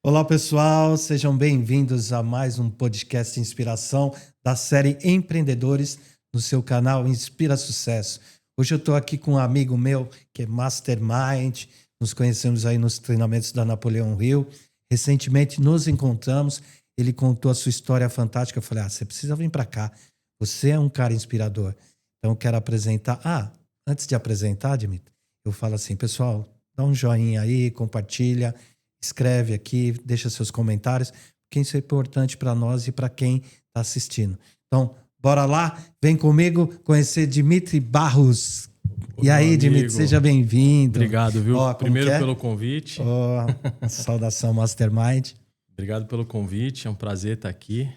Olá, pessoal, sejam bem-vindos a mais um podcast de inspiração da série Empreendedores no seu canal Inspira Sucesso. Hoje eu estou aqui com um amigo meu que é Mastermind, nos conhecemos aí nos treinamentos da Napoleão Hill. Recentemente nos encontramos, ele contou a sua história fantástica. Eu falei, você precisa vir para cá, você é um cara inspirador. Então eu quero apresentar. Antes de apresentar, Dimitri, eu falo assim, pessoal, dá um joinha aí, compartilha, escreve aqui, deixa seus comentários, porque isso é importante para nós e para quem está assistindo. Então, bora lá, vem comigo conhecer Dimitri Barros. E aí, amigo, Dimitri, seja bem-vindo. Obrigado, viu? Primeiro pelo convite. Saudação Mastermind. Obrigado pelo convite, é um prazer estar aqui.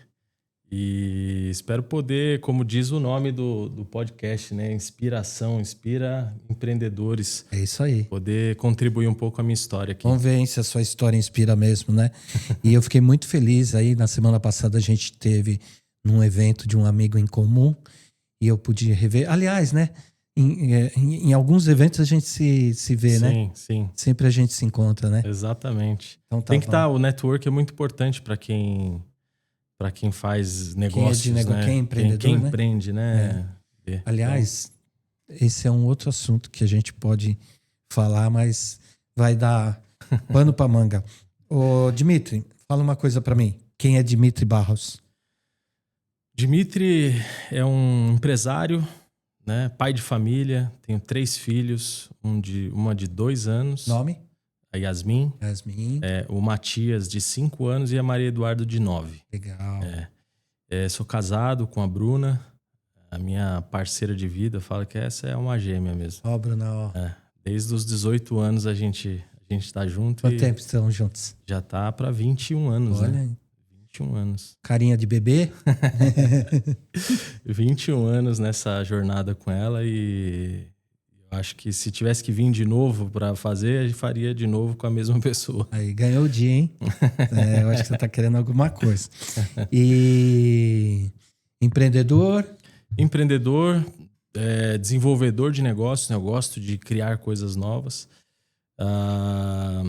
E espero poder, como diz o nome do podcast, né? Inspiração, inspira empreendedores. É isso aí. Poder contribuir um pouco com a minha história aqui. Vamos ver se a sua história inspira mesmo, né? E eu fiquei muito feliz aí. Na semana passada a gente teve num evento de um amigo em comum e eu pude rever. Aliás, né? Em alguns eventos a gente se vê, né? Sim, sim. Sempre a gente se encontra, né? Exatamente. Então, tem que estar, o network é muito importante para quem faz negócios, né? Quem é empreendedor, quem né? empreende, né? Aliás, esse é um outro assunto que a gente pode falar, mas vai dar pano para manga. Ô, Dimitri, fala uma coisa para mim. Quem é Dimitri Barros? Dimitri é um empresário, né? Pai de família, tenho 3 filhos, uma de 2 anos. Nome? A Yasmin. Yasmin. O Matias, de 5 anos, e a Maria Eduardo, de 9. Legal. Sou casado com a Bruna, a minha parceira de vida. Fala que essa é uma gêmea mesmo. Ó, Bruna, ó. Desde os 18 anos a gente tá junto. Quanto tempo estão juntos? Já tá para 21 anos, Olha, né? 21 anos. Carinha de bebê? 21 anos nessa jornada com ela, e eu acho que se tivesse que vir de novo para fazer, a gente faria de novo com a mesma pessoa. Aí, ganhou o dia, hein? Eu acho que você tá querendo alguma coisa. E empreendedor? Empreendedor, desenvolvedor de negócios, né? Eu gosto de criar coisas novas. A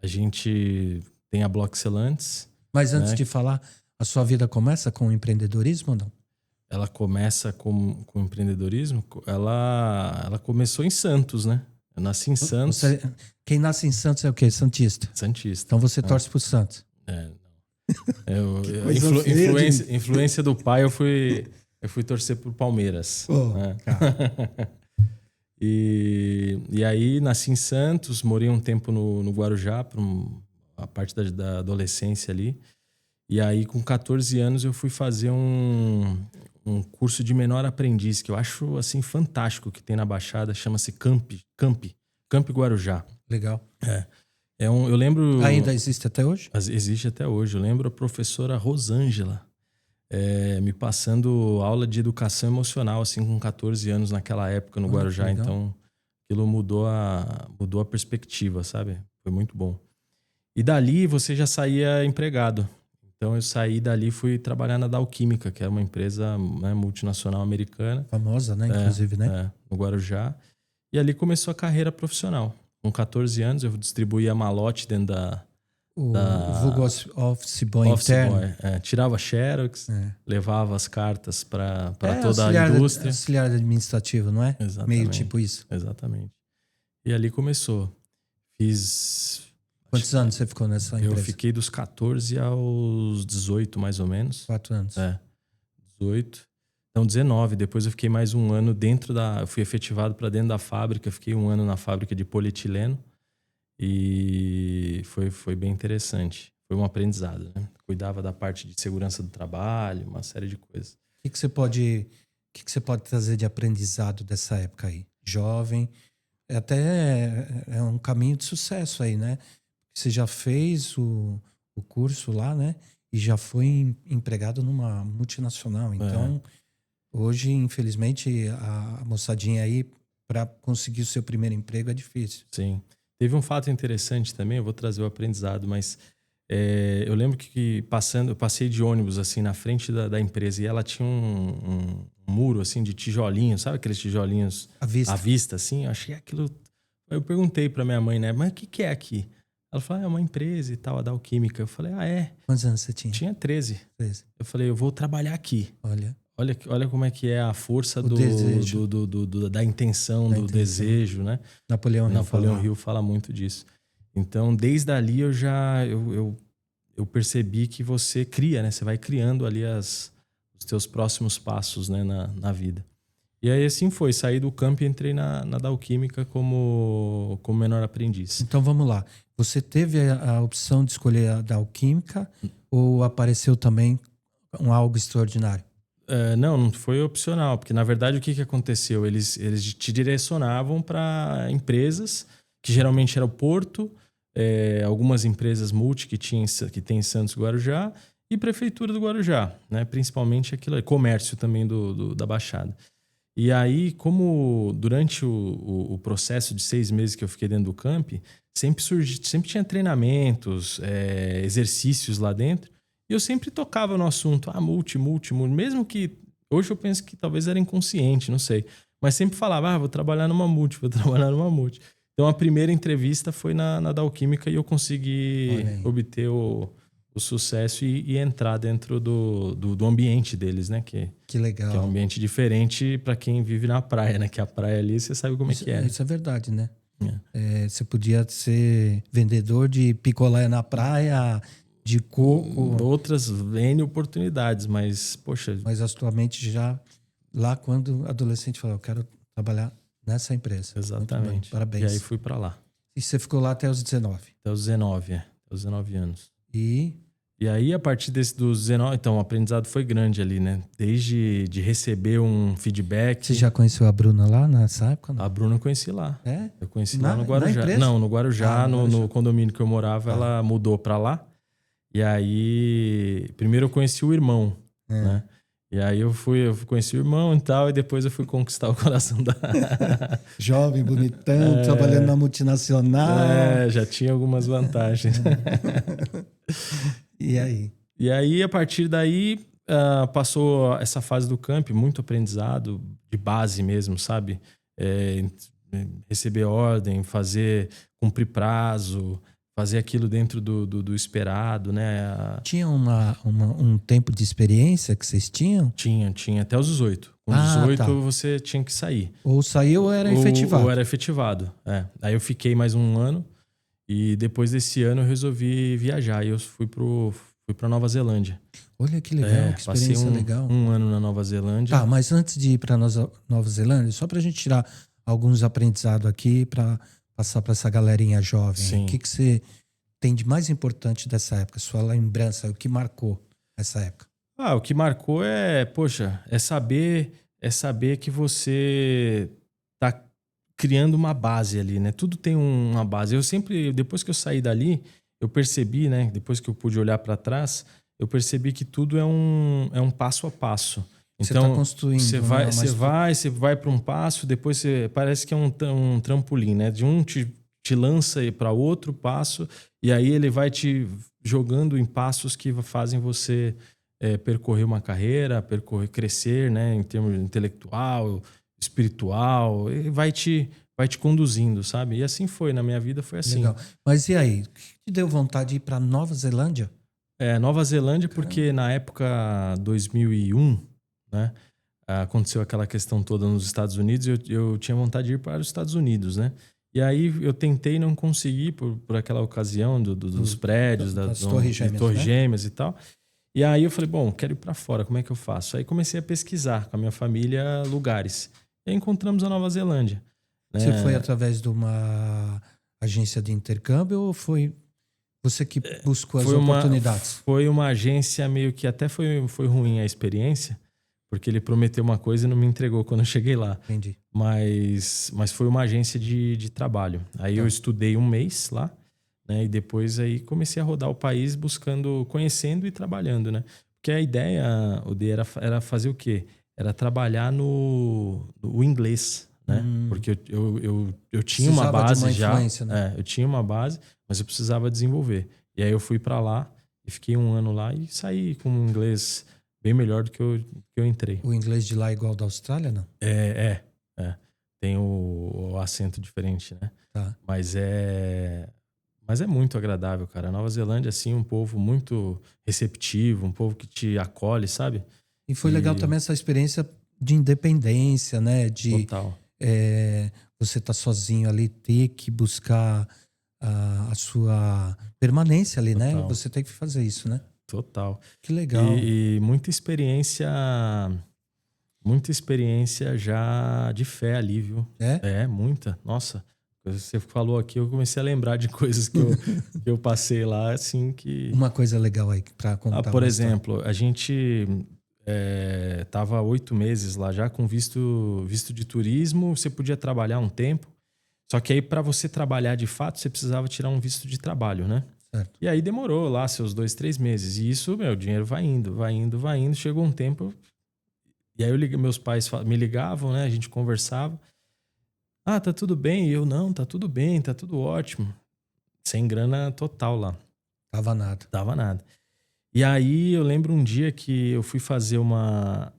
gente tem a Bloco Excelentes. Mas antes de falar, a sua vida começa com empreendedorismo ou não? Ela começa com empreendedorismo. Ela começou em Santos, né? Eu nasci em Santos. Quem nasce em Santos é o quê? Santista. Santista. Então você torce pro Santos. Influência do pai, eu fui torcer pro Palmeiras. E aí nasci em Santos, morei um tempo no Guarujá, a parte da adolescência ali. E aí, com 14 anos, eu fui fazer um curso de menor aprendiz, que eu acho assim fantástico, que tem na Baixada, chama-se Camp Guarujá. Legal. Eu lembro... Ainda existe até hoje? Existe até hoje. Eu lembro a professora Rosângela me passando aula de educação emocional, assim, com 14 anos naquela época no Guarujá. Legal. Então, aquilo mudou a perspectiva, sabe? Foi muito bom. E dali você já saía empregado. Então eu saí dali e fui trabalhar na Dow Química, que é uma empresa, né, multinacional americana. Famosa, né? Inclusive, né? No Guarujá. E ali começou a carreira profissional. Com 14 anos eu distribuía malote dentro da... O vulgo office boy interno. Tirava xerox, levava as cartas para toda a indústria. Auxiliar administrativo, não é? Exatamente. Meio tipo isso. Exatamente. E ali começou. Quantos anos você ficou nessa empresa? Eu fiquei dos 14 aos 18, mais ou menos. 4 anos. 18. Então, 19. Depois eu fiquei mais um ano eu fui efetivado para dentro da fábrica. Fiquei um ano na fábrica de polietileno. E foi bem interessante. Foi um aprendizado, né? Cuidava da parte de segurança do trabalho, uma série de coisas. O que você pode trazer de aprendizado dessa época aí? Jovem. É um caminho de sucesso aí, né? Você já fez o curso lá, né? E já foi empregado numa multinacional. Então, hoje, infelizmente, a moçadinha aí, para conseguir o seu primeiro emprego, é difícil. Sim. Teve um fato interessante também, eu vou trazer o aprendizado, mas eu lembro que eu passei de ônibus assim na frente da empresa, e ela tinha um muro assim de tijolinhos, sabe aqueles tijolinhos à vista assim? Eu achei aquilo... Eu perguntei para minha mãe, né? Mas o que é aqui? Ela falou, é uma empresa e tal, a Dow Química. Eu falei, é? Quantos anos você tinha? Tinha 13. 13. Eu falei, eu vou trabalhar aqui. Olha como é que é a força desejo. Da intenção, do desejo, né? Napoleão Hill fala muito disso. Então, desde ali eu percebi que você cria, né? Você vai criando ali os teus próximos passos, né? na vida. E aí assim foi, saí do campo e entrei na Dow Química como menor aprendiz. Então vamos lá. Você teve a opção de escolher a Dow Química ou apareceu também algo extraordinário? Não foi opcional, porque na verdade o que aconteceu? Eles te direcionavam para empresas, que geralmente era o Porto, algumas empresas multi que tem em Santos e Guarujá, e Prefeitura do Guarujá, né? Principalmente aquilo aí, comércio também da Baixada. E aí, como durante o processo de 6 meses que eu fiquei dentro do camp, sempre tinha treinamentos, exercícios lá dentro, e eu sempre tocava no assunto, multi, mesmo que hoje eu penso que talvez era inconsciente, não sei, mas sempre falava, vou trabalhar numa multi. Então a primeira entrevista foi na Dow Química e eu consegui obter o sucesso e entrar dentro do ambiente deles, né? Que legal. Que é um ambiente diferente para quem vive na praia, né? Que a praia ali, você sabe como é que é. Isso é verdade, né? Você podia ser vendedor de picolé na praia, de coco. Outras N oportunidades, mas, poxa... Mas a sua mente já, lá quando adolescente, falou, eu quero trabalhar nessa empresa. Exatamente. Muito bem, parabéns. E aí fui para lá. E você ficou lá até os 19? Até os 19, até os 19 anos. E aí, a partir dos 19... Então, o aprendizado foi grande ali, né? Desde de receber um feedback... Você já conheceu a Bruna lá nessa época? Não? A Bruna eu conheci lá. Eu conheci lá no Guarujá. Não, no Guarujá, no condomínio que eu morava, ela mudou para lá. E aí, primeiro eu conheci o irmão, né? E aí eu conheci o irmão e tal, e depois eu fui conquistar o coração da... Jovem, bonitão, trabalhando na multinacional. Já tinha algumas vantagens. E aí? E aí, a partir daí, passou essa fase do camp, muito aprendizado, de base mesmo, sabe? Receber ordem, cumprir prazo, fazer aquilo dentro do esperado, né? Tinha um tempo de experiência que vocês tinham? Tinha até os 18. Com 18 você tinha que sair. Ou saiu ou era efetivado? Ou era efetivado, Aí eu fiquei mais um ano e depois desse ano eu resolvi viajar. E eu fui para Nova Zelândia. Olha que legal, que experiência legal. Um ano na Nova Zelândia. Tá, mas antes de ir para Nova Zelândia, só para a gente tirar alguns aprendizados aqui para passar para essa galerinha jovem. Sim. O que você tem de mais importante dessa época? Sua lembrança, o que marcou essa época? O que marcou é saber que você tá criando uma base ali, né? Tudo tem uma base. Depois que eu saí dali, eu percebi, né? Depois que eu pude olhar para trás, eu percebi que tudo é um passo a passo. Então, você tá construindo. Você vai para um passo, depois parece que é um trampolim, né? De um te lança para outro passo, e aí ele vai te jogando em passos que fazem você percorrer uma carreira, crescer, né? Em termos intelectual, espiritual, e vai te conduzindo, sabe? E assim foi, na minha vida foi assim. Legal. Mas e aí? O que te deu vontade de ir para Nova Zelândia? Nova Zelândia, porque na época 2001, né? Aconteceu aquela questão toda nos Estados Unidos e eu tinha vontade de ir para os Estados Unidos, né? E aí eu tentei e não consegui por aquela ocasião dos prédios, das Torres Gêmeas e tal. E aí eu falei, bom, quero ir para fora, como é que eu faço? Aí comecei a pesquisar com a minha família lugares. E aí encontramos a Nova Zelândia. Né? Você foi através de uma agência de intercâmbio ou foi você que buscou as oportunidades? Foi uma agência meio que até foi ruim a experiência, porque ele prometeu uma coisa e não me entregou quando eu cheguei lá. Entendi. Mas foi uma agência de trabalho. Aí eu estudei um mês lá, né? E depois aí comecei a rodar o país conhecendo e trabalhando, né? Porque a ideia, era fazer o quê? Era trabalhar no inglês, né? Porque eu tinha uma base já. Né? Eu tinha uma base, mas eu precisava desenvolver. E aí eu fui para lá e fiquei um ano lá e saí com um inglês bem melhor do que eu entrei. O inglês de lá é igual ao da Austrália, não? Tem o acento diferente, né? Tá. Mas Mas é muito agradável, cara. A Nova Zelândia, assim, um povo muito receptivo, um povo que te acolhe, sabe? E foi legal E também essa experiência de independência, né? De total, você estar sozinho ali, ter que buscar a sua permanência ali, né? total, Você tem que fazer isso, né? total. Que legal. E muita experiência já de fé ali, viu? É? É, muita. Nossa, você falou aqui, eu comecei a lembrar de coisas que eu passei lá, assim, que... Uma coisa legal aí para contar por uma história. exemplo, a gente tava 8 meses lá já com visto de turismo, você podia trabalhar um tempo, só que aí para você trabalhar de fato, você precisava tirar um visto de trabalho, né? Certo. E aí demorou lá seus 2, 3 meses. E isso, meu, o dinheiro vai indo, vai indo, vai indo. Chegou um tempo... E aí meus pais me ligavam, né? A gente conversava. Ah, tá tudo bem? E eu, não, tá tudo bem, tá tudo ótimo. Sem grana total lá. Tava nada. Dava nada. E aí eu lembro um dia que eu fui fazer uma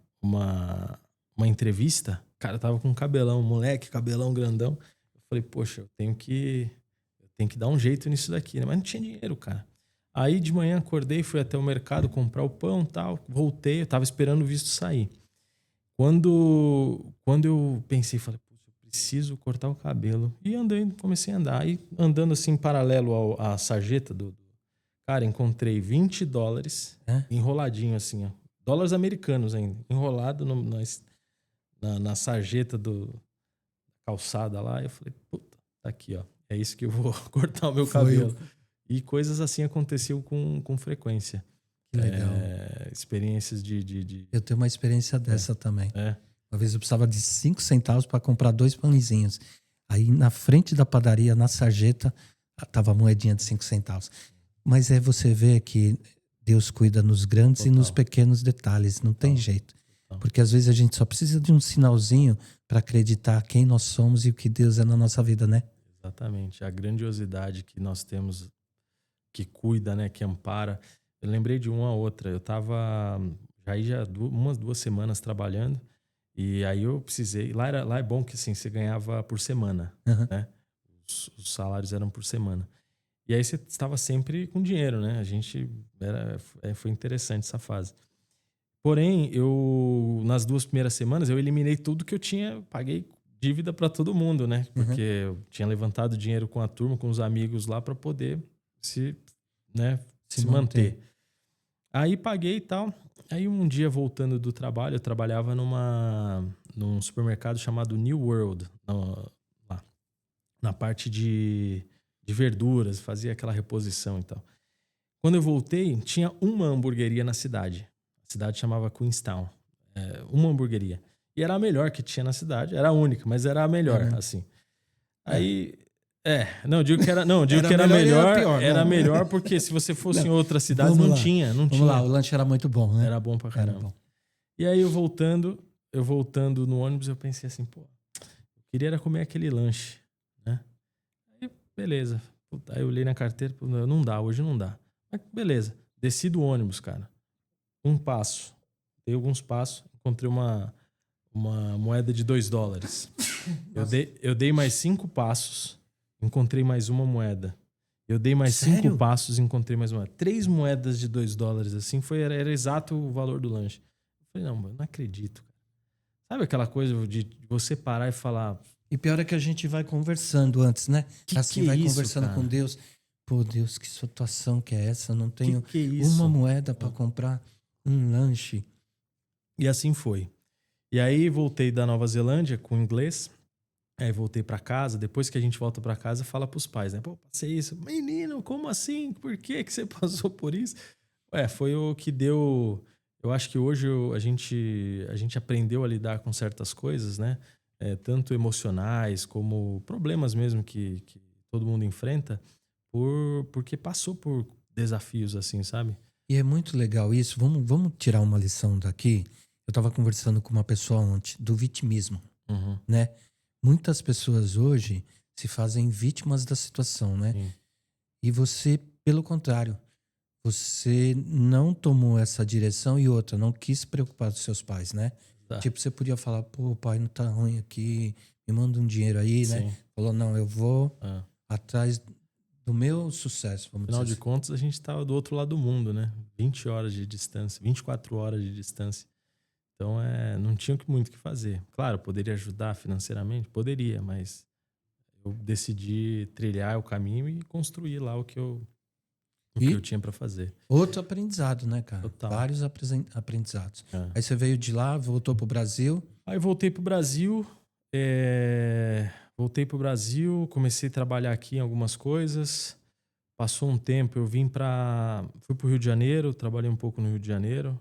entrevista. Cara, eu tava com um cabelão, moleque, cabelão grandão. Eu falei, poxa, eu tenho que dar um jeito nisso daqui, né? Mas não tinha dinheiro, cara. Aí de manhã acordei, fui até o mercado comprar o pão e tal. Voltei, eu tava esperando o visto sair. Quando eu pensei, falei, putz, eu preciso cortar o cabelo. E andei, comecei a andar. Aí andando assim, paralelo à sarjeta Cara, encontrei $20 enroladinho assim, ó. Dólares americanos ainda. Enrolado na sarjeta da calçada lá. Eu falei, puta, tá aqui, ó. É isso que eu vou cortar o meu cabelo. E coisas assim aconteciam com frequência. Que legal. Experiências Eu tenho uma experiência dessa também. É. Uma vez eu precisava de 5 centavos para comprar 2 pãezinhos. Aí na frente da padaria, na sarjeta, tava a moedinha de 5 centavos. Mas você vê que Deus cuida nos grandes Total. e nos pequenos detalhes. Não tem jeito. Porque às vezes a gente só precisa de um sinalzinho para acreditar quem nós somos e o que Deus é na nossa vida, né? Exatamente. A grandiosidade que nós temos, que cuida, né? Que ampara. Eu lembrei de uma outra. Eu tava já umas 2 semanas trabalhando e aí eu precisei... Lá é bom que assim, você ganhava por semana, né? Os salários eram por semana. E aí você estava sempre com dinheiro, né? A gente... foi interessante essa fase. Porém, nas 2 primeiras semanas, eu eliminei tudo que eu tinha... Paguei dívida para todo mundo, né? Porque eu tinha levantado dinheiro com a turma, com os amigos lá para poder se manter. Aí paguei e tal. Aí um dia voltando do trabalho, eu trabalhava num supermercado chamado New World, lá, na parte de verduras, fazia aquela reposição e tal. Quando eu voltei, tinha uma hamburgueria na cidade. A cidade chamava Queenstown. Uma hamburgueria. E era a melhor que tinha na cidade. Era a única, mas era a melhor, assim. Aí... não, digo que era melhor. Pior, era melhor porque se você fosse em outra cidade, não tinha. Vamos lá, o lanche era muito bom, né? Era bom pra caramba. E aí eu voltando no ônibus, eu pensei assim, pô, eu queria era comer aquele lanche, né? Aí, beleza. Aí eu olhei na carteira, não dá, hoje não dá. Mas beleza, desci do ônibus, cara. Um passo. Dei alguns passos, encontrei uma moeda de $2. Eu dei mais 5 passos. Encontrei mais uma moeda. Eu dei mais 5 passos e encontrei mais uma. 3 moedas de $2, assim, era exato o valor do lanche. Eu falei, não, mano, não acredito. Sabe aquela coisa de você parar e falar... E pior é que a gente vai conversando antes, né? Assim, vai conversando com Deus. Pô, Deus, que situação que é essa? Eu não tenho uma moeda para comprar um lanche. E assim foi. E aí voltei da Nova Zelândia com inglês... Aí voltei pra casa, depois que a gente volta pra casa, fala pros pais, né? Pô, passei isso. Menino, como assim? Por que você passou por isso? Foi o que deu... Eu acho que hoje a gente aprendeu a lidar com certas coisas, né? Tanto emocionais como problemas mesmo que todo mundo enfrenta, porque passou por desafios assim, sabe? E é muito legal isso. Vamos tirar uma lição daqui. Eu tava conversando com uma pessoa ontem do vitimismo, né? Muitas pessoas hoje se fazem vítimas da situação, né? Sim. E você, pelo contrário, você não tomou essa direção e outra, não quis se preocupar dos seus pais, né? Tá. Tipo, você podia falar, pô, pai, não tá ruim aqui, me manda um dinheiro aí, né? Sim. Falou, não, eu vou atrás do meu sucesso, vamos Afinal dizer de contas, a gente estava do outro lado do mundo, né? 20 horas de distância, 24 horas de distância. Então, não tinha muito o que fazer. Claro, poderia ajudar financeiramente? Poderia, mas eu decidi trilhar o caminho e construir lá o que eu tinha para fazer. Outro aprendizado, né, cara? Total. Vários aprendizados. É. Aí você veio de lá, voltou pro Brasil. Aí voltei pro Brasil, comecei a trabalhar aqui em algumas coisas. Passou um tempo, fui pro Rio de Janeiro, trabalhei um pouco no Rio de Janeiro.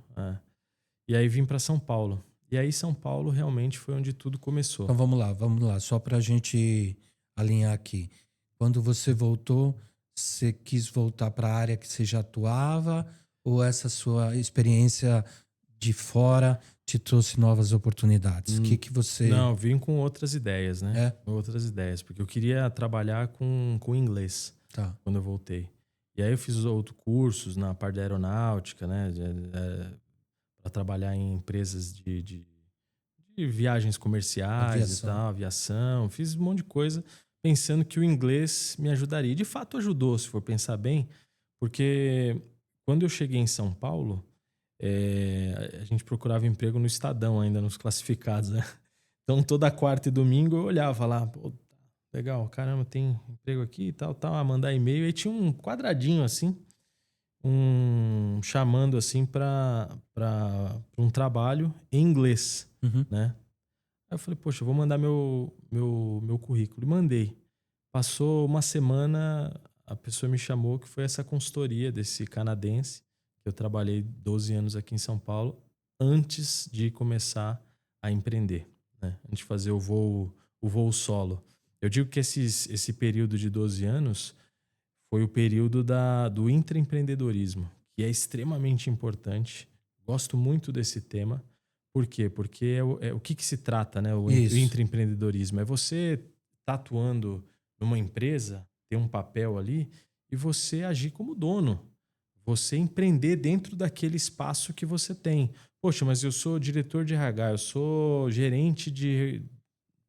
E aí vim para São Paulo. E aí São Paulo realmente foi onde tudo começou. Então vamos lá. Só pra gente alinhar aqui. Quando você voltou, você quis voltar para a área que você já atuava? Ou essa sua experiência de fora te trouxe novas oportunidades? O que você... Não, vim com outras ideias, né? É? Outras ideias, porque eu queria trabalhar com inglês Tá. quando eu voltei. E aí eu fiz outros cursos na parte da aeronáutica, né? Para trabalhar em empresas de viagens comerciais e tal, aviação. Fiz um monte de coisa pensando que o inglês me ajudaria. E de fato ajudou, se for pensar bem, porque quando eu cheguei em São Paulo, a gente procurava emprego no Estadão ainda, nos classificados, né? Então toda quarta e domingo eu olhava lá, pô, legal, caramba, tem emprego aqui e tal, mandar e-mail. Aí tinha um quadradinho assim, chamando assim para um trabalho em inglês, né? Aí eu falei, poxa, eu vou mandar meu currículo. E mandei. Passou uma semana, a pessoa me chamou, que foi essa consultoria desse canadense, que eu trabalhei 12 anos aqui em São Paulo, antes de começar a empreender, né? Antes de fazer o voo solo. Eu digo que esse período de 12 anos foi o período do intraempreendedorismo, que é extremamente importante. Gosto muito desse tema. Por quê? Porque o que se trata, né? O intraempreendedorismo. É você estar atuando numa empresa, ter um papel ali e você agir como dono. Você empreender dentro daquele espaço que você tem. Poxa, mas eu sou diretor de RH, eu sou gerente de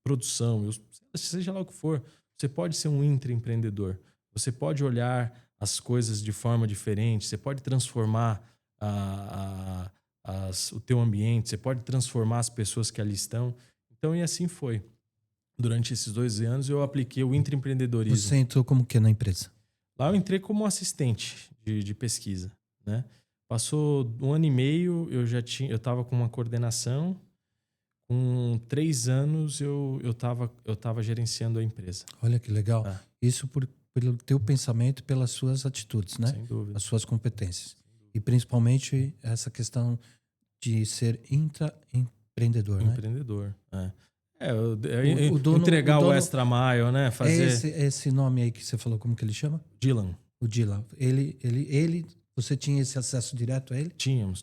produção, seja lá o que for. Você pode ser um intraempreendedor. Você pode olhar as coisas de forma diferente, você pode transformar o teu ambiente, você pode transformar as pessoas que ali estão. Então, e assim foi. Durante esses 2 anos, eu apliquei o intraempreendedorismo. Você entrou como que na empresa? Lá eu entrei como assistente de pesquisa, né? Passou 1 ano e meio, eu estava com uma coordenação. Com 3 anos, eu tava gerenciando a empresa. Olha que legal. Isso pelo teu pensamento e pelas suas atitudes, né? Sem dúvida. As suas competências. E principalmente essa questão de ser intraempreendedor, né? Empreendedor, dono, entregar o extra mile, né? Fazer... Esse nome aí que você falou, como que ele chama? Dylan. O Dylan. Você tinha esse acesso direto a ele? Tínhamos.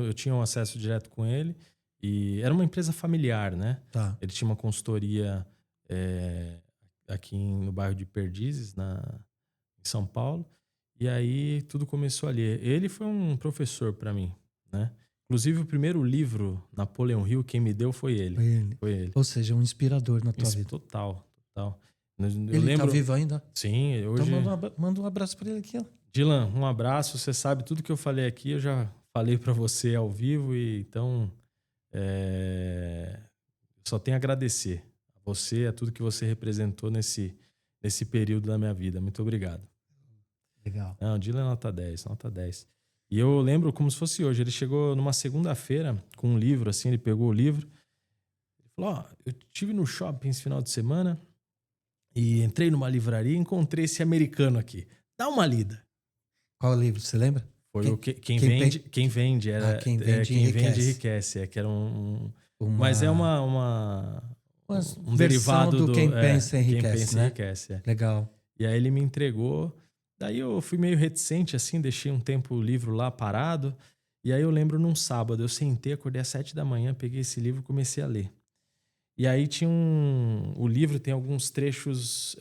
Eu tinha um acesso direto com ele. E era uma empresa familiar, né? Tá. Ele tinha uma consultoria aqui no bairro de Perdizes, em São Paulo. E aí tudo começou ali. Ele foi um professor para mim, né? Inclusive o primeiro livro, Napoleão Hill, quem me deu foi ele. Foi ele. Ou seja, um inspirador na tua vida. Total. Ele tá vivo ainda? Sim, hoje... Então manda um abraço para ele aqui, ó. Dylan, um abraço. Você sabe tudo que eu falei aqui, eu já falei para você ao vivo, e então só tenho a agradecer a você, a tudo que você representou nesse período da minha vida. Muito obrigado. Legal. Não, Dylan é nota 10. E eu lembro como se fosse hoje. Ele chegou numa segunda-feira com um livro, assim, ele pegou o livro. Ele falou, eu estive no shopping esse final de semana e entrei numa livraria e encontrei esse americano aqui. Dá uma lida. Qual livro, você lembra? Foi quem vende. Quem vende enriquece. Que era mas é um derivado do quem pensa enriquece, né? Enriquece. Legal. E aí ele me entregou. Daí eu fui meio reticente, assim, deixei um tempo o livro lá parado. E aí eu lembro num sábado, eu sentei, acordei às 7 da manhã, peguei esse livro e comecei a ler. E aí tinha o livro tem alguns trechos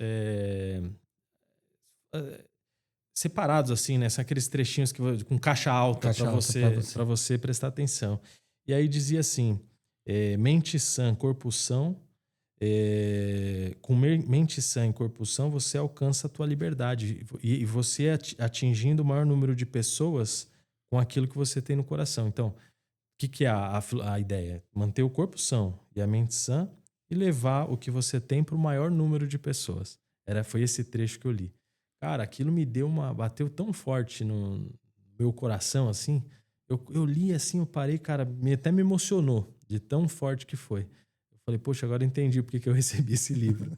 separados, assim, né? São aqueles trechinhos com caixa alta para você prestar atenção. E aí dizia assim, mente sã, corpo são, com mente sã e corpo sã, você alcança a tua liberdade. E você atingindo o maior número de pessoas com aquilo que você tem no coração. Então, o que é a ideia? Manter o corpo são e a mente sã e levar o que você tem para o maior número de pessoas. Foi esse trecho que eu li. Cara, aquilo bateu tão forte no meu coração, assim. Eu li assim, eu parei, cara, até me emocionou de tão forte que foi. Eu falei, poxa, agora eu entendi porque que eu recebi esse livro.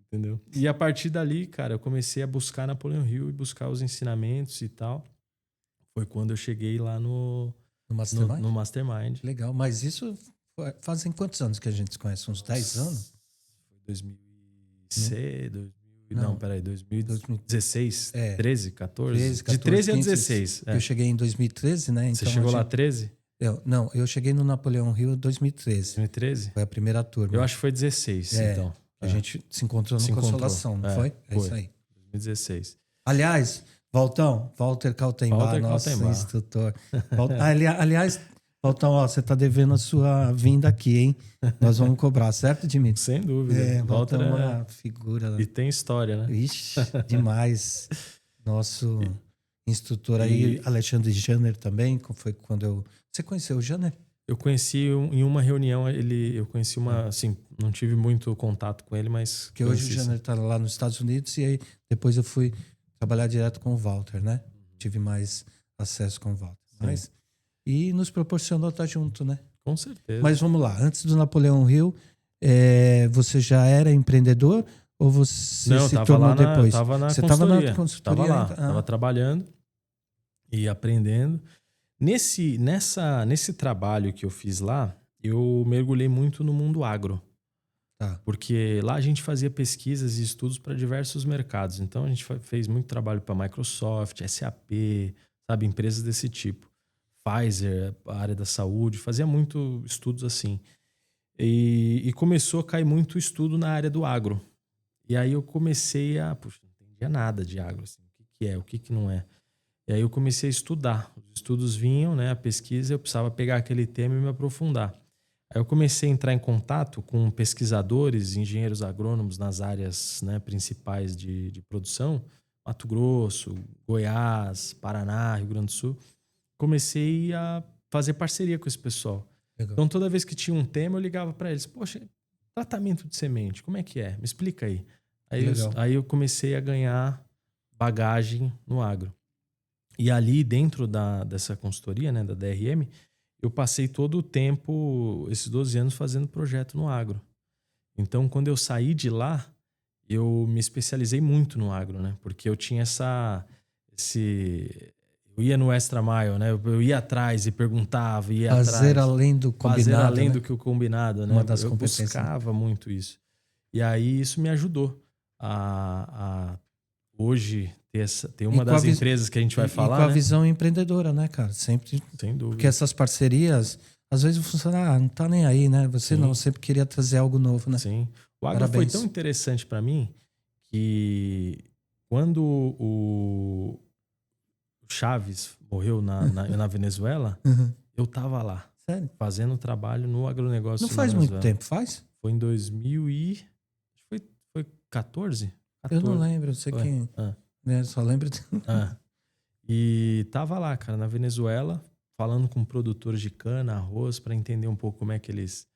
Entendeu? E a partir dali, cara, eu comecei a buscar Napoleão Hill e buscar os ensinamentos e tal. Foi quando eu cheguei lá no Mastermind. Legal, mas isso fazem quantos anos que a gente se conhece? Uns 10 anos? Foi 2006, Não, peraí, 2016, 13, 14? De 13 a 16. Eu cheguei em 2013, né? Então você chegou lá 13? Eu cheguei no Napoleão Hill em 2013. 2013? Foi a primeira turma. Eu acho que foi 16, então. A gente se encontrou no Consolação, não foi? É isso aí. 2016. Aliás, Walter Kaltenbach, nosso instrutor. Aliás, Valtão, você tá devendo a sua vinda aqui, hein? Nós vamos cobrar, certo, Dimitri? Sem dúvida. Walter é uma figura. E tem história, né? Ixi, demais. Nosso instrutor aí, Alexandre Janner também, foi quando eu... Você conheceu o Janner? Eu conheci em uma reunião, eu conheci assim, não tive muito contato com ele, mas... Porque hoje o Janner tá lá nos Estados Unidos e aí depois eu fui trabalhar direto com o Walter, né? Tive mais acesso com o Walter. E nos proporcionou estar junto, né? Com certeza. Mas vamos lá, antes do Napoleão Hill, você já era empreendedor ou você se tornou depois? Estava na você consultoria. Estava na consultoria? Estava lá, estava trabalhando e aprendendo. Nesse trabalho que eu fiz lá, eu mergulhei muito no mundo agro. Tá. Porque lá a gente fazia pesquisas e estudos para diversos mercados. Então a gente fez muito trabalho para Microsoft, SAP, sabe, empresas desse tipo. Pfizer, a área da saúde, fazia muito estudos assim. E começou a cair muito estudo na área do agro. E aí eu comecei não entendia nada de agro, assim, o que é, o que não é. E aí eu comecei a estudar. Os estudos vinham, né, a pesquisa, eu precisava pegar aquele tema e me aprofundar. Aí eu comecei a entrar em contato com pesquisadores, engenheiros agrônomos nas áreas, né, principais de produção, Mato Grosso, Goiás, Paraná, Rio Grande do Sul. Comecei a fazer parceria com esse pessoal. Legal. Então, toda vez que tinha um tema, eu ligava para eles. Poxa, tratamento de semente, como é que é? Me explica aí. Aí eu comecei a ganhar bagagem no agro. E ali, dentro dessa consultoria, né, da DRM, eu passei todo o tempo, esses 12 anos, fazendo projeto no agro. Então, quando eu saí de lá, eu me especializei muito no agro, né? Porque eu tinha eu ia no extra mile, né? Eu ia atrás e perguntava, fazer além do combinado. Fazer além, né? do que o combinado, né? Uma das eu competências. buscava muito isso. E aí isso me ajudou a hoje ter uma das empresas que a gente vai falar. E com a né? visão empreendedora, né, cara? Sempre. Sem dúvida. Porque essas parcerias, às vezes o funcionário não tá nem aí, né? Você não, sempre queria trazer algo novo, né? Sim. O agro foi tão interessante para mim que quando o Chaves morreu na Venezuela, eu tava lá. Sério? Fazendo trabalho no agronegócio. Não faz muito tempo, faz? Foi em 2000 e... Foi 14? Eu não lembro, eu sei que... Né, só lembro... E tava lá, cara, na Venezuela, falando com produtores de cana, arroz, para entender um pouco como é que eles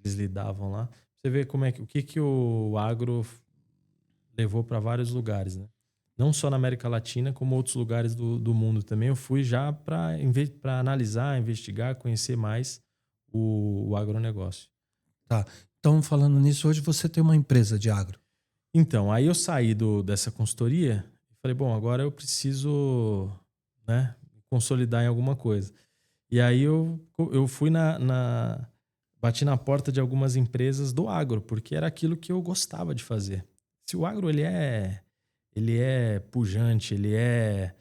lidavam lá. Você vê o que o agro levou para vários lugares, né? Não só na América Latina, como outros lugares do mundo também. Eu fui já para analisar, investigar, conhecer mais o agronegócio. Tá. Então, falando nisso, hoje você tem uma empresa de agro. Então, aí eu saí dessa consultoria e falei, bom, agora eu preciso, né, consolidar em alguma coisa. E aí eu fui bati na porta de algumas empresas do agro, porque era aquilo que eu gostava de fazer. Se o agro, ele é pujante, ele é,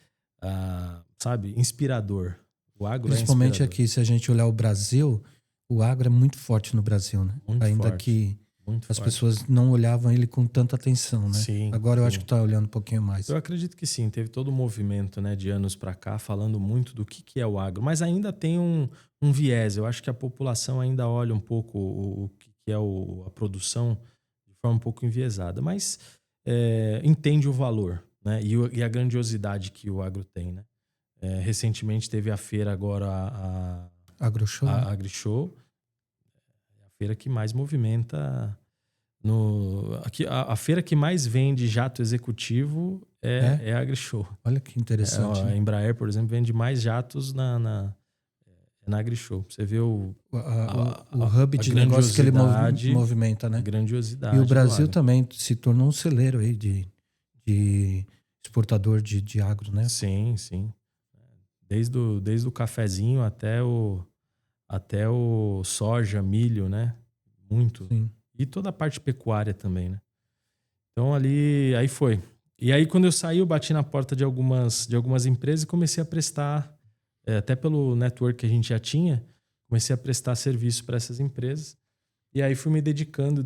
sabe, inspirador. O agro Principalmente é aqui, se a gente olhar o Brasil, o agro é muito forte no Brasil, né? Muito Ainda forte, que muito as forte. pessoas não olhavam ele com tanta atenção, né? Sim, agora eu acho que está olhando um pouquinho mais. Eu acredito que sim. Teve todo um movimento, né, de anos para cá falando muito do que é o agro. Mas ainda tem um viés. Eu acho que a população ainda olha um pouco o que é a produção forma um pouco enviesada, mas entende o valor, né? E a grandiosidade que o agro tem, né? Recentemente teve a feira agora, a AgriShow. A AgriShow, a feira que mais movimenta a feira que mais vende jato executivo é a AgriShow. Olha que interessante. A Embraer, por exemplo, vende mais jatos na AgriShow. Você vê o hub de negócio que ele movimenta, né? Grandiosidade. E o Brasil também se tornou um celeiro aí de exportador de agro, né? Sim, sim. Desde o cafezinho até o soja, milho, né? Muito. Sim. E toda a parte pecuária também, né? Então aí foi. E aí quando eu saí, eu bati na porta de algumas empresas e comecei a prestar, até pelo network que a gente já tinha, comecei a prestar serviço para essas empresas. E aí fui me dedicando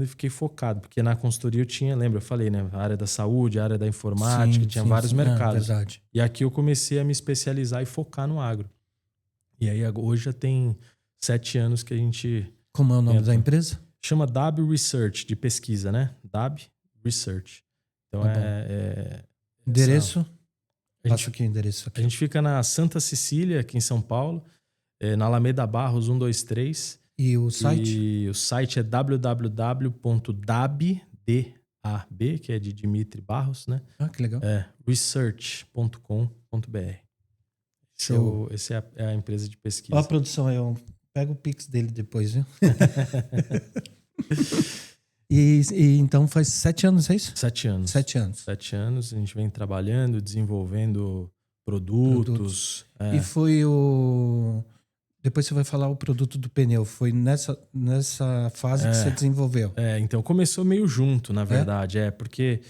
e fiquei focado. Porque na consultoria eu tinha, lembra, eu falei, né? A área da saúde, a área da informática, tinha vários mercados. Verdade. E aqui eu comecei a me especializar e focar no agro. E aí hoje já tem 7 anos que a gente... Como é o nome da empresa? Chama DAB Research, de pesquisa, né? DAB Research. Então endereço? Passa aqui o endereço aqui. A gente fica na Santa Cecília, aqui em São Paulo, na Alameda Barros 123. E o site? E o site é www.dab, que é de Dimitri Barros, né? Ah, que legal. Research.com.br. Essa é a empresa de pesquisa. Ó a produção aí, pega o Pix dele depois, viu? E então faz 7 anos, é isso? 7 anos. 7 anos. 7 anos, a gente vem trabalhando, desenvolvendo produtos. E foi Depois você vai falar o produto do pneu. Foi nessa fase que você desenvolveu. Então começou meio junto, na verdade. Porque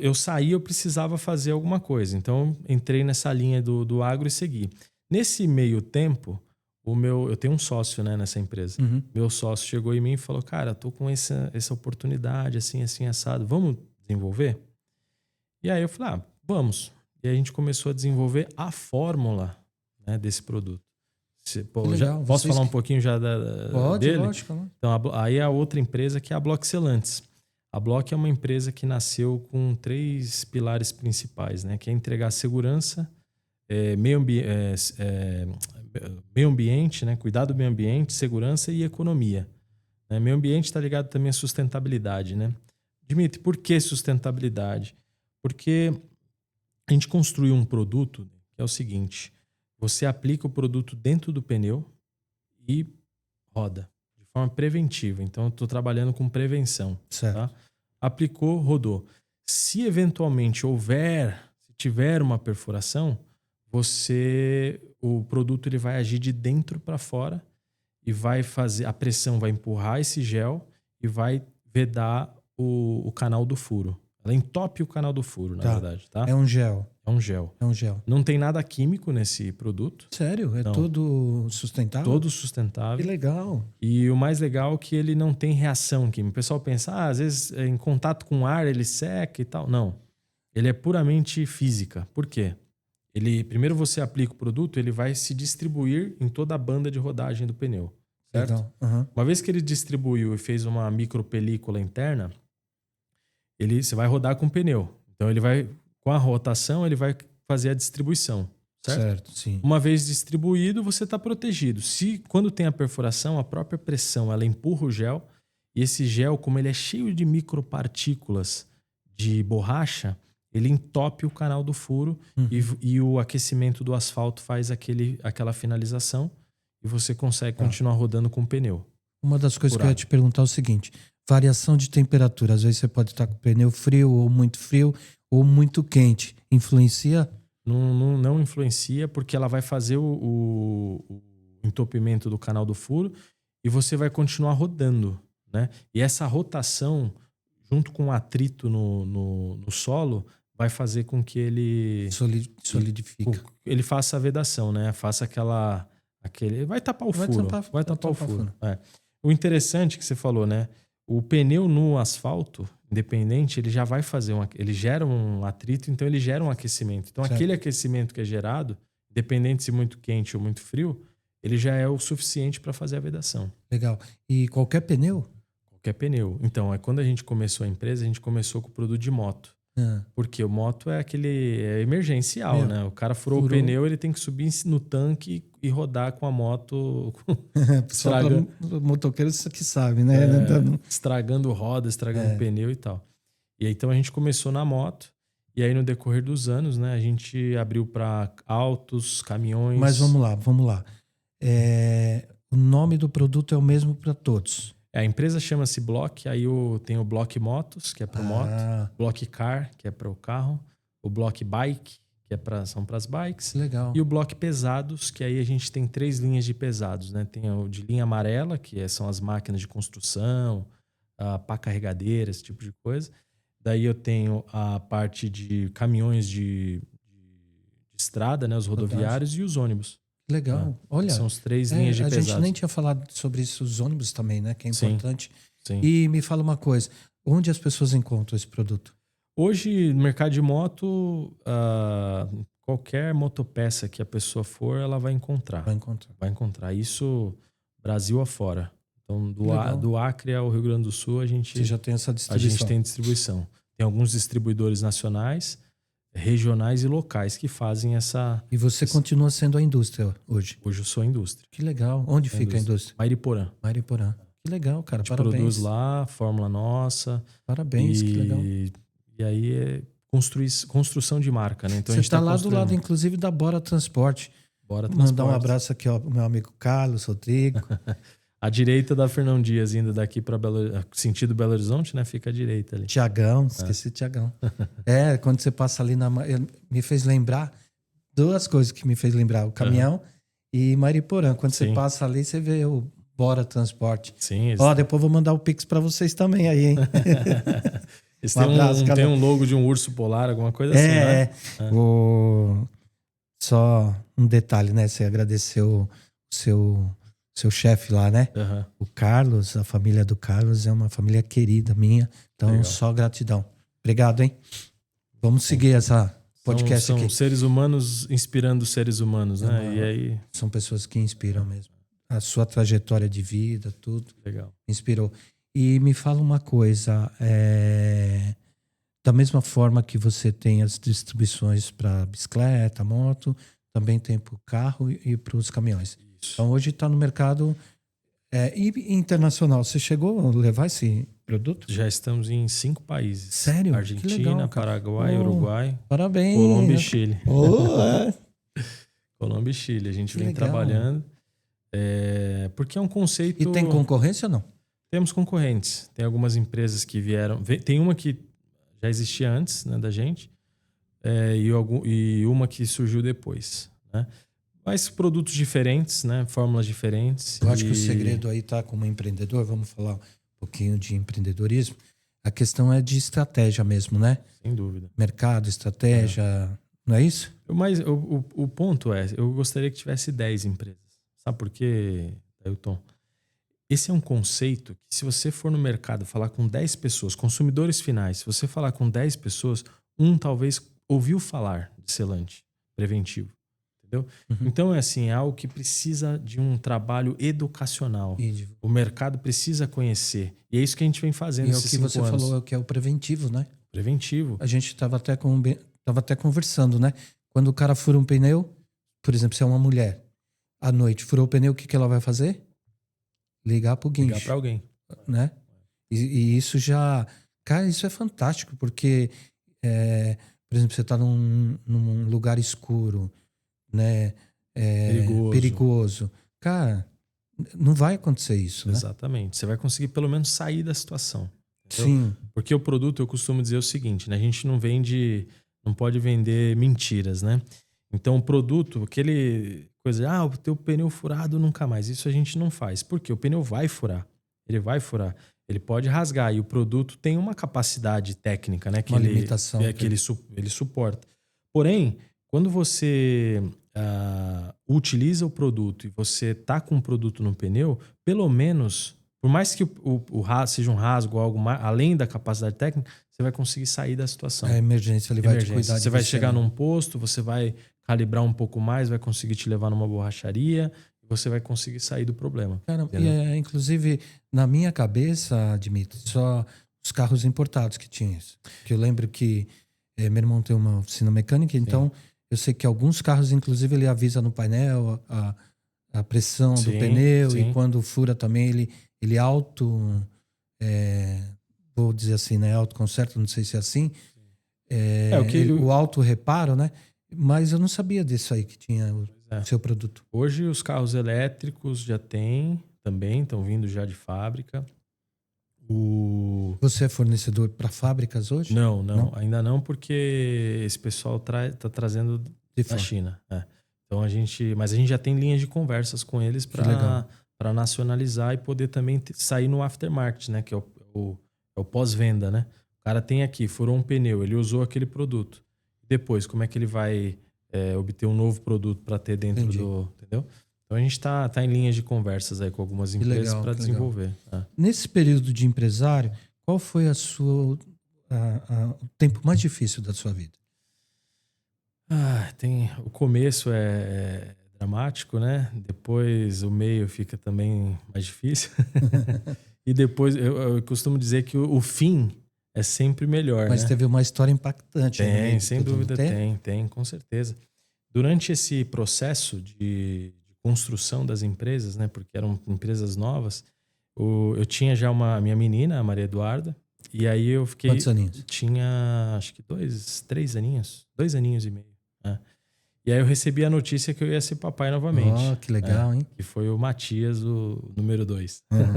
eu saí, eu precisava fazer alguma coisa. Então entrei nessa linha do agro e segui. Nesse meio tempo, eu tenho um sócio, né, nessa empresa. Uhum. Meu sócio chegou em mim e falou, cara, tô com essa oportunidade, assim, assado. Vamos desenvolver? E aí eu falei, vamos. E aí a gente começou a desenvolver a fórmula, né, desse produto. Posso falar um pouquinho já dele? Lógico. Então, aí a outra empresa que é a Block Celantes. A Block é uma empresa que nasceu com 3 pilares principais, né? Que é entregar segurança, meio ambiente, né? Cuidar do meio ambiente, segurança e economia. Meio ambiente está ligado também à sustentabilidade, né? Dimitri, por que sustentabilidade? Porque a gente construiu um produto que é o seguinte: você aplica o produto dentro do pneu e roda de forma preventiva. Então, eu estou trabalhando com prevenção. Certo. Tá? Aplicou, rodou. Se eventualmente tiver uma perfuração, o produto ele vai agir de dentro para fora e vai fazer, a pressão vai empurrar esse gel e vai vedar o canal do furo. Ela entope o canal do furo, na verdade. Tá? É um gel. É um gel. Não tem nada químico nesse produto. Sério? Todo sustentável? Todo sustentável. Que legal. E o mais legal é que ele não tem reação química. O pessoal pensa, às vezes em contato com ar ele seca e tal. Não. Ele é puramente física. Por quê? Primeiro você aplica o produto, ele vai se distribuir em toda a banda de rodagem do pneu. Certo? Legal. Uhum. Uma vez que ele distribuiu e fez uma micropelícula interna, você vai rodar com o pneu. Então com a rotação, ele vai fazer a distribuição. Certo? Sim. Uma vez distribuído, você está protegido. Quando tem a perfuração, a própria pressão ela empurra o gel. E esse gel, como ele é cheio de micropartículas de borracha, ele entope o canal do furo e o aquecimento do asfalto faz aquela finalização e você consegue continuar rodando com o pneu. Uma das coisas que eu ia te perguntar é o seguinte: variação de temperatura. Às vezes você pode estar com o pneu frio ou muito quente. Influencia? Não influencia, porque ela vai fazer o entupimento do canal do furo e você vai continuar rodando, né? E essa rotação, junto com o atrito no solo, vai fazer com que ele solidifique. Ele faça a vedação, né? Faça vai tapar o furo. Vai tapar o furo. O interessante que você falou, né? O pneu no asfalto, independente, ele já vai fazer ele gera um atrito, então ele gera um aquecimento. Então, aquele aquecimento que é gerado, independente se muito quente ou muito frio, ele já é o suficiente para fazer a vedação. Legal. E qualquer pneu? que é pneu. Então, quando a gente começou a empresa, a gente começou com o produto de moto. Porque o moto é emergencial, né? O cara furou o pneu, ele tem que subir no tanque e rodar com a moto. Só para motoqueiros que sabem, né? Estragando roda, estragando pneu e tal. E aí, então a gente começou na moto. E aí, no decorrer dos anos, né, a gente abriu para autos, caminhões. Mas vamos lá. O nome do produto é o mesmo para todos. A empresa chama-se Block, aí tem o Block Motos, que é para moto, Block Car, que é para o carro, o Block Bike, que são para as bikes, legal. E o Block Pesados, que aí a gente tem 3 linhas de pesados, né? Tem o de linha amarela, que são as máquinas de construção, pá carregadeira, esse tipo de coisa. Daí eu tenho a parte de caminhões de estrada, né? Os rodoviários e os ônibus. Legal. Olha, são as 3 linhas de pesados. A gente nem tinha falado sobre isso, os ônibus também, né? Que é importante. Sim. E me fala uma coisa, onde as pessoas encontram esse produto? Hoje, no mercado de moto, qualquer motopeça que a pessoa for, ela vai encontrar. Vai encontrar. Isso Brasil afora. Então, do Acre ao Rio Grande do Sul, Você já tem essa distribuição? A gente tem distribuição. Tem alguns distribuidores nacionais, regionais e locais que fazem essa... E você continua sendo a indústria hoje? Hoje eu sou a indústria. Que legal. Onde fica a indústria? Mariporã. Que legal, cara. A gente parabéns. Produz lá, fórmula nossa. Parabéns, que legal. E aí é construção de marca, né? Então você está lá do lado, inclusive, da Bora Transporte. Bora Transporte. Mandar um abraço aqui ao meu amigo Carlos, Rodrigo. À direita da Fernão Dias, indo daqui para sentido Belo Horizonte, né? Fica à direita ali. Tiagão, esqueci Tiagão. Quando você passa ali me fez lembrar 2 coisas que me fez lembrar: o caminhão e Mariporã. Quando você passa ali, você vê o Bora Transporte. Sim. Depois vou mandar o Pix para vocês também aí, hein? Tem um logo de um urso polar, alguma coisa assim, né? Só um detalhe, né? Você agradeceu o seu chefe lá, né? O Carlos, a família do Carlos é uma família querida minha. Então, legal. Só gratidão. Obrigado, hein? Vamos seguir essa podcast aqui. São seres humanos inspirando seres humanos, né? E aí... São pessoas que inspiram mesmo. A sua trajetória de vida, tudo. Legal. Inspirou. E me fala uma coisa, da mesma forma que você tem as distribuições para bicicleta, moto, também tem para o carro e para os caminhões. Isso. Então hoje está no mercado internacional. Você chegou a levar esse produto? Já estamos em 5 países. Sério? Argentina, que legal, Paraguai, Uruguai, parabéns. Colômbia e Chile. Colômbia e Chile. A gente vem trabalhando. Porque é um conceito... E tem concorrência ou não? Temos concorrentes. Tem algumas empresas que vieram... Tem uma que já existia antes, né, da gente, e uma que surgiu depois, né? Mas produtos diferentes, né? Fórmulas diferentes. Eu acho que o segredo aí tá como empreendedor, vamos falar um pouquinho de empreendedorismo. A questão é de estratégia mesmo, né? Sem dúvida. Mercado, estratégia, não é isso? Mas o ponto eu gostaria que tivesse 10 empresas. Sabe por quê, Ailton? Esse é um conceito que, se você for no mercado falar com 10 pessoas, consumidores finais, se você falar com 10 pessoas, talvez ouviu falar de selante preventivo. Entendeu? Então, é algo que precisa de um trabalho educacional. O mercado precisa conhecer. E é isso que a gente vem fazendo nesses 5 anos. E o que você falou que é o preventivo, né? Preventivo. A gente estava até conversando, né? Quando o cara fura um pneu, por exemplo, se é uma mulher, à noite furou o pneu, o que ela vai fazer? Ligar pro guincho. Ligar para alguém. Né? E isso já... Cara, isso é fantástico, porque, por exemplo, você tá num lugar escuro, né? Perigoso. Cara, não vai acontecer isso, né? Exatamente. Você vai conseguir pelo menos sair da situação. Entendeu? Sim. Porque o produto, eu costumo dizer o seguinte, né? A gente não pode vender mentiras, né? Então, o produto, o teu pneu furado nunca mais. Isso a gente não faz. Por quê? O pneu vai furar. Ele vai furar. Ele pode rasgar. E o produto tem uma capacidade técnica, né? Uma limitação. Que ele suporta. Porém, quando você utiliza o produto e você tá com o produto no pneu, pelo menos, por mais que o rasgo seja um rasgo ou algo mais, além da capacidade técnica, você vai conseguir sair da situação. A emergência, ele vai te cuidar. Você vai chegar num posto, você vai calibrar um pouco mais, vai conseguir te levar numa borracharia, você vai conseguir sair do problema. Cara, inclusive, na minha cabeça, Dmitry, só os carros importados que tinham isso. Que eu lembro que meu irmão tem uma oficina mecânica, então eu sei que alguns carros, inclusive, ele avisa no painel a pressão do pneu e quando fura também ele vou dizer assim, né? Autoconserta, não sei se é assim. O auto reparo, né? Mas eu não sabia disso aí que tinha o seu produto. Hoje os carros elétricos já tem também, estão vindo já de fábrica. Você é fornecedor para fábricas hoje? Não, ainda não, porque esse pessoal está trazendo da China. Então mas a gente já tem linhas de conversas com eles para nacionalizar e poder também sair no aftermarket, né? Que é o pós-venda, né? O cara tem aqui, furou um pneu, ele usou aquele produto. Depois, como é que ele vai obter um novo produto para ter dentro do... Entendeu? Então a gente está em linhas de conversas aí com algumas empresas para desenvolver. Nesse período de empresário, qual foi o tempo mais difícil da sua vida? O começo é dramático, né? Depois o meio fica também mais difícil. E depois eu costumo dizer que o fim é sempre melhor. Mas teve uma história impactante. Tem, sem dúvida, tem, com certeza. Durante esse processo de construção das empresas, né? Porque eram empresas novas, eu tinha já a minha menina, a Maria Eduarda, e aí eu fiquei... Quantos aninhos? Tinha, acho que 2 aninhos, 2 aninhos e meio. E aí eu recebi a notícia que eu ia ser papai novamente. Que legal, hein? Que foi o Matias, o número 2. Uhum.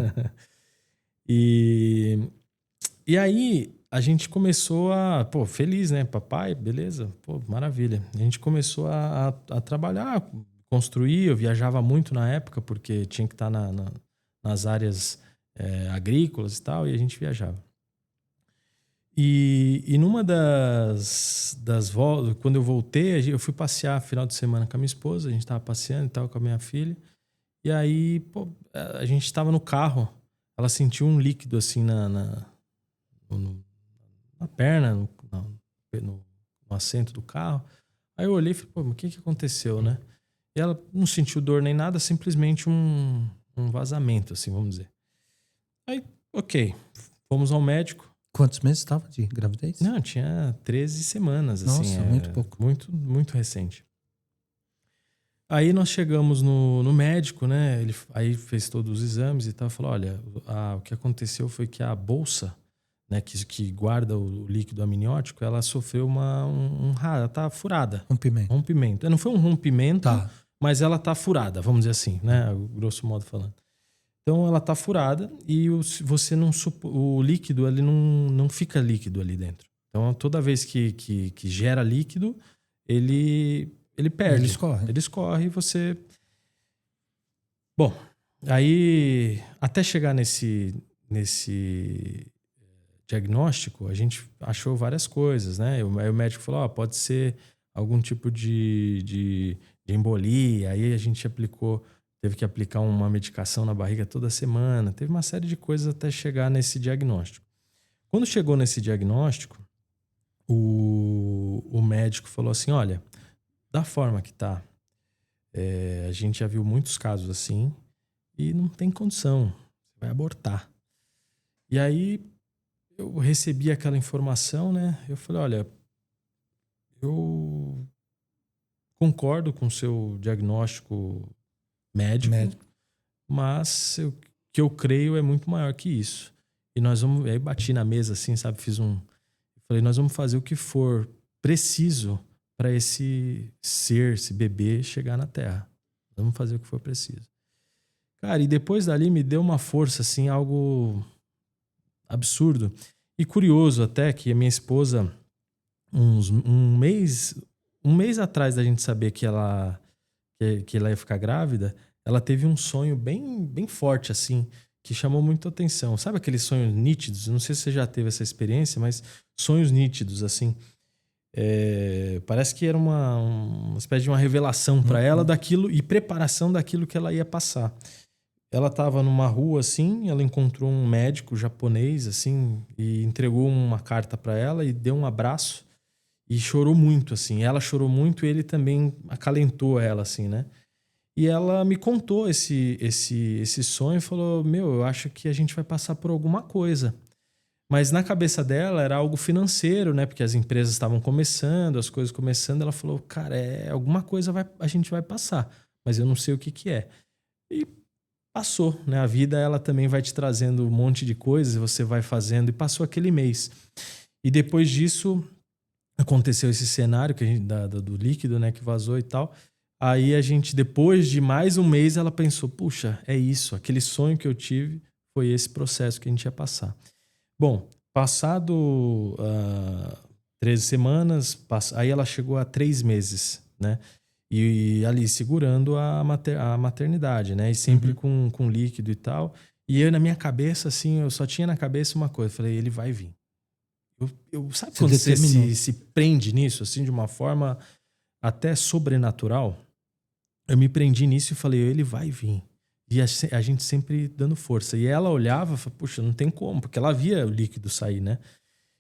E aí a gente começou feliz, né? Papai, beleza, maravilha. A gente começou a trabalhar, construir. Eu viajava muito na época, porque tinha que estar nas áreas agrícolas e tal, e a gente viajava. E numa das voltas, quando eu voltei, eu fui passear final de semana com a minha esposa, a gente estava passeando e tal com a minha filha. E aí, a gente estava no carro, ela sentiu um líquido assim na perna, no assento do carro. Aí eu olhei e falei, mas o que aconteceu, né? E ela não sentiu dor nem nada, simplesmente um vazamento, assim, vamos dizer. Aí, ok, fomos ao médico. Quantos meses estava de gravidez? Não, tinha 13 semanas, Nossa, assim. muito pouco. Muito, muito recente. Aí nós chegamos no médico, né? Ele aí fez todos os exames e tal. Falou, olha, o que aconteceu foi que a bolsa, né, que guarda o líquido amniótico, ela sofreu ela tá furada. Rompimento. Não foi um rompimento, mas ela tá furada, vamos dizer assim, né? Grosso modo falando. Então ela tá furada e o líquido ele não fica líquido ali dentro. Então toda vez que gera líquido, ele perde. Ele escorre e você... Bom, aí até chegar nesse diagnóstico, a gente achou várias coisas, né? Aí o médico falou, pode ser algum tipo de embolia. Aí a gente teve que aplicar uma medicação na barriga toda semana. Teve uma série de coisas até chegar nesse diagnóstico. Quando chegou nesse diagnóstico, o médico falou assim, olha, da forma que tá, a gente já viu muitos casos assim e não tem condição, você vai abortar. E aí eu recebi aquela informação, né? Eu falei, olha, eu concordo com o seu diagnóstico médico. Mas o que eu creio é muito maior que isso. E aí bati na mesa assim, sabe? Falei, nós vamos fazer o que for preciso para esse bebê chegar na Terra. Vamos fazer o que for preciso. Cara, e depois dali me deu uma força, assim, algo absurdo. E curioso até que a minha esposa, um mês atrás da gente saber que ela ia ficar grávida, ela teve um sonho bem, bem forte, assim, que chamou muito atenção. Sabe aqueles sonhos nítidos? Não sei se você já teve essa experiência, mas sonhos nítidos, assim. Parece que era uma espécie de uma revelação para ela daquilo e preparação daquilo que ela ia passar. Ela estava numa rua, assim, ela encontrou um médico japonês, assim, e entregou uma carta para ela e deu um abraço e chorou muito, assim. Ela chorou muito e ele também acalentou ela, assim, né? E ela me contou esse sonho e falou, eu acho que a gente vai passar por alguma coisa. Mas na cabeça dela era algo financeiro, né? Porque as empresas estavam começando, as coisas começando. Ela falou, cara, alguma coisa a gente vai passar, mas eu não sei o que é. E passou, né? A vida, ela também vai te trazendo um monte de coisas, você vai fazendo, e passou aquele mês. E depois disso, aconteceu esse cenário que do líquido, né? Que vazou e tal. Aí a gente, depois de mais um mês, ela pensou, puxa, é isso. Aquele sonho que eu tive foi esse processo que a gente ia passar. Bom, passado 13 semanas, aí ela chegou a 3 meses, né? E ali segurando a maternidade, né? E sempre com líquido e tal. E eu, na minha cabeça, assim, eu só tinha na cabeça uma coisa. Eu falei, ele vai vir. Sabe quando você se prende nisso, assim, de uma forma até sobrenatural? Eu me prendi nisso e falei, ele vai vir. E a gente sempre dando força. E ela olhava e falava, puxa, não tem como, porque ela via o líquido sair, né?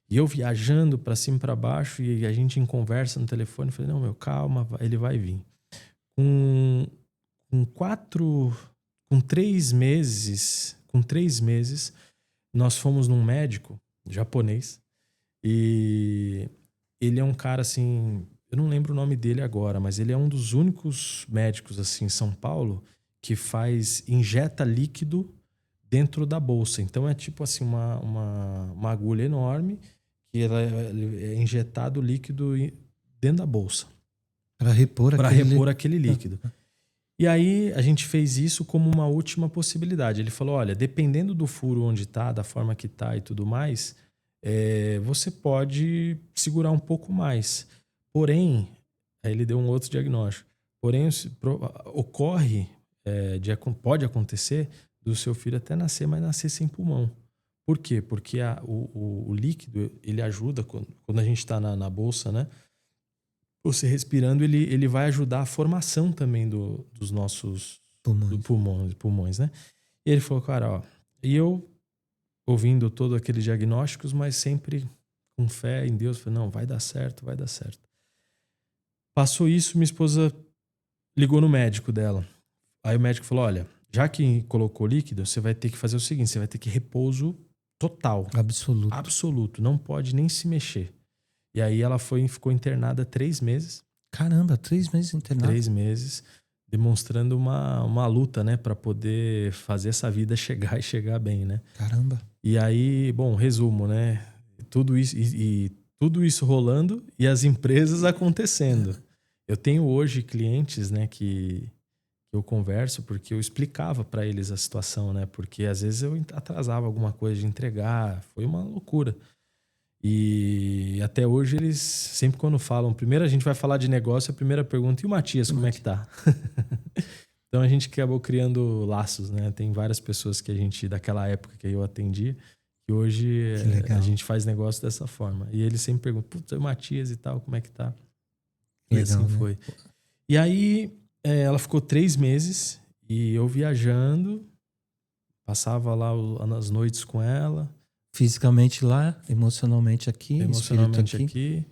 E eu viajando para cima e para baixo, e a gente em conversa no telefone, falei, não, calma, ele vai vir. Com 3 meses, nós fomos num médico japonês, e ele é um cara assim, eu não lembro o nome dele agora, mas ele é um dos únicos médicos assim em São Paulo que injeta líquido dentro da bolsa. Então é tipo assim uma agulha enorme que é injetado líquido dentro da bolsa para repor aquele líquido. E aí a gente fez isso como uma última possibilidade. Ele falou, olha, dependendo do furo onde está, da forma que está e tudo mais, você pode segurar um pouco mais. Porém, aí ele deu um outro diagnóstico. Porém, pode acontecer do seu filho até nascer, mas nascer sem pulmão. Por quê? Porque o líquido, ele ajuda, quando a gente está na bolsa, né? Você respirando, ele vai ajudar a formação também dos nossos pulmões, né? E ele falou, cara, ó, e eu ouvindo todos aqueles diagnósticos, mas sempre com fé em Deus, falei, não, vai dar certo, vai dar certo. Passou isso, minha esposa ligou no médico dela. Aí o médico falou, olha, já que colocou líquido, você vai ter que fazer o seguinte, você vai ter que repouso total. Absoluto, não pode nem se mexer. E aí ela ficou internada 3 meses. Caramba, 3 meses internada? 3 meses, demonstrando uma luta, né? Para poder fazer essa vida chegar e chegar bem, né? Caramba. E aí, bom, resumo, né? Tudo isso, tudo isso rolando e as empresas acontecendo. Eu tenho hoje clientes, né, que eu converso porque eu explicava para eles a situação, né? Porque às vezes eu atrasava alguma coisa de entregar, foi uma loucura. E até hoje eles, sempre quando falam, primeiro a gente vai falar de negócio, a primeira pergunta, e o Matias, como é que tá? Então a gente acabou criando laços, né? Tem várias pessoas que a gente, daquela época que eu atendi, que hoje a gente faz negócio dessa forma. E eles sempre perguntam, putz, o Matias e tal, como é que tá? E legal, assim foi. Né? E aí ela ficou 3 meses e eu viajando, passava lá as noites com ela. Fisicamente lá, emocionalmente aqui, emocionalmente aqui.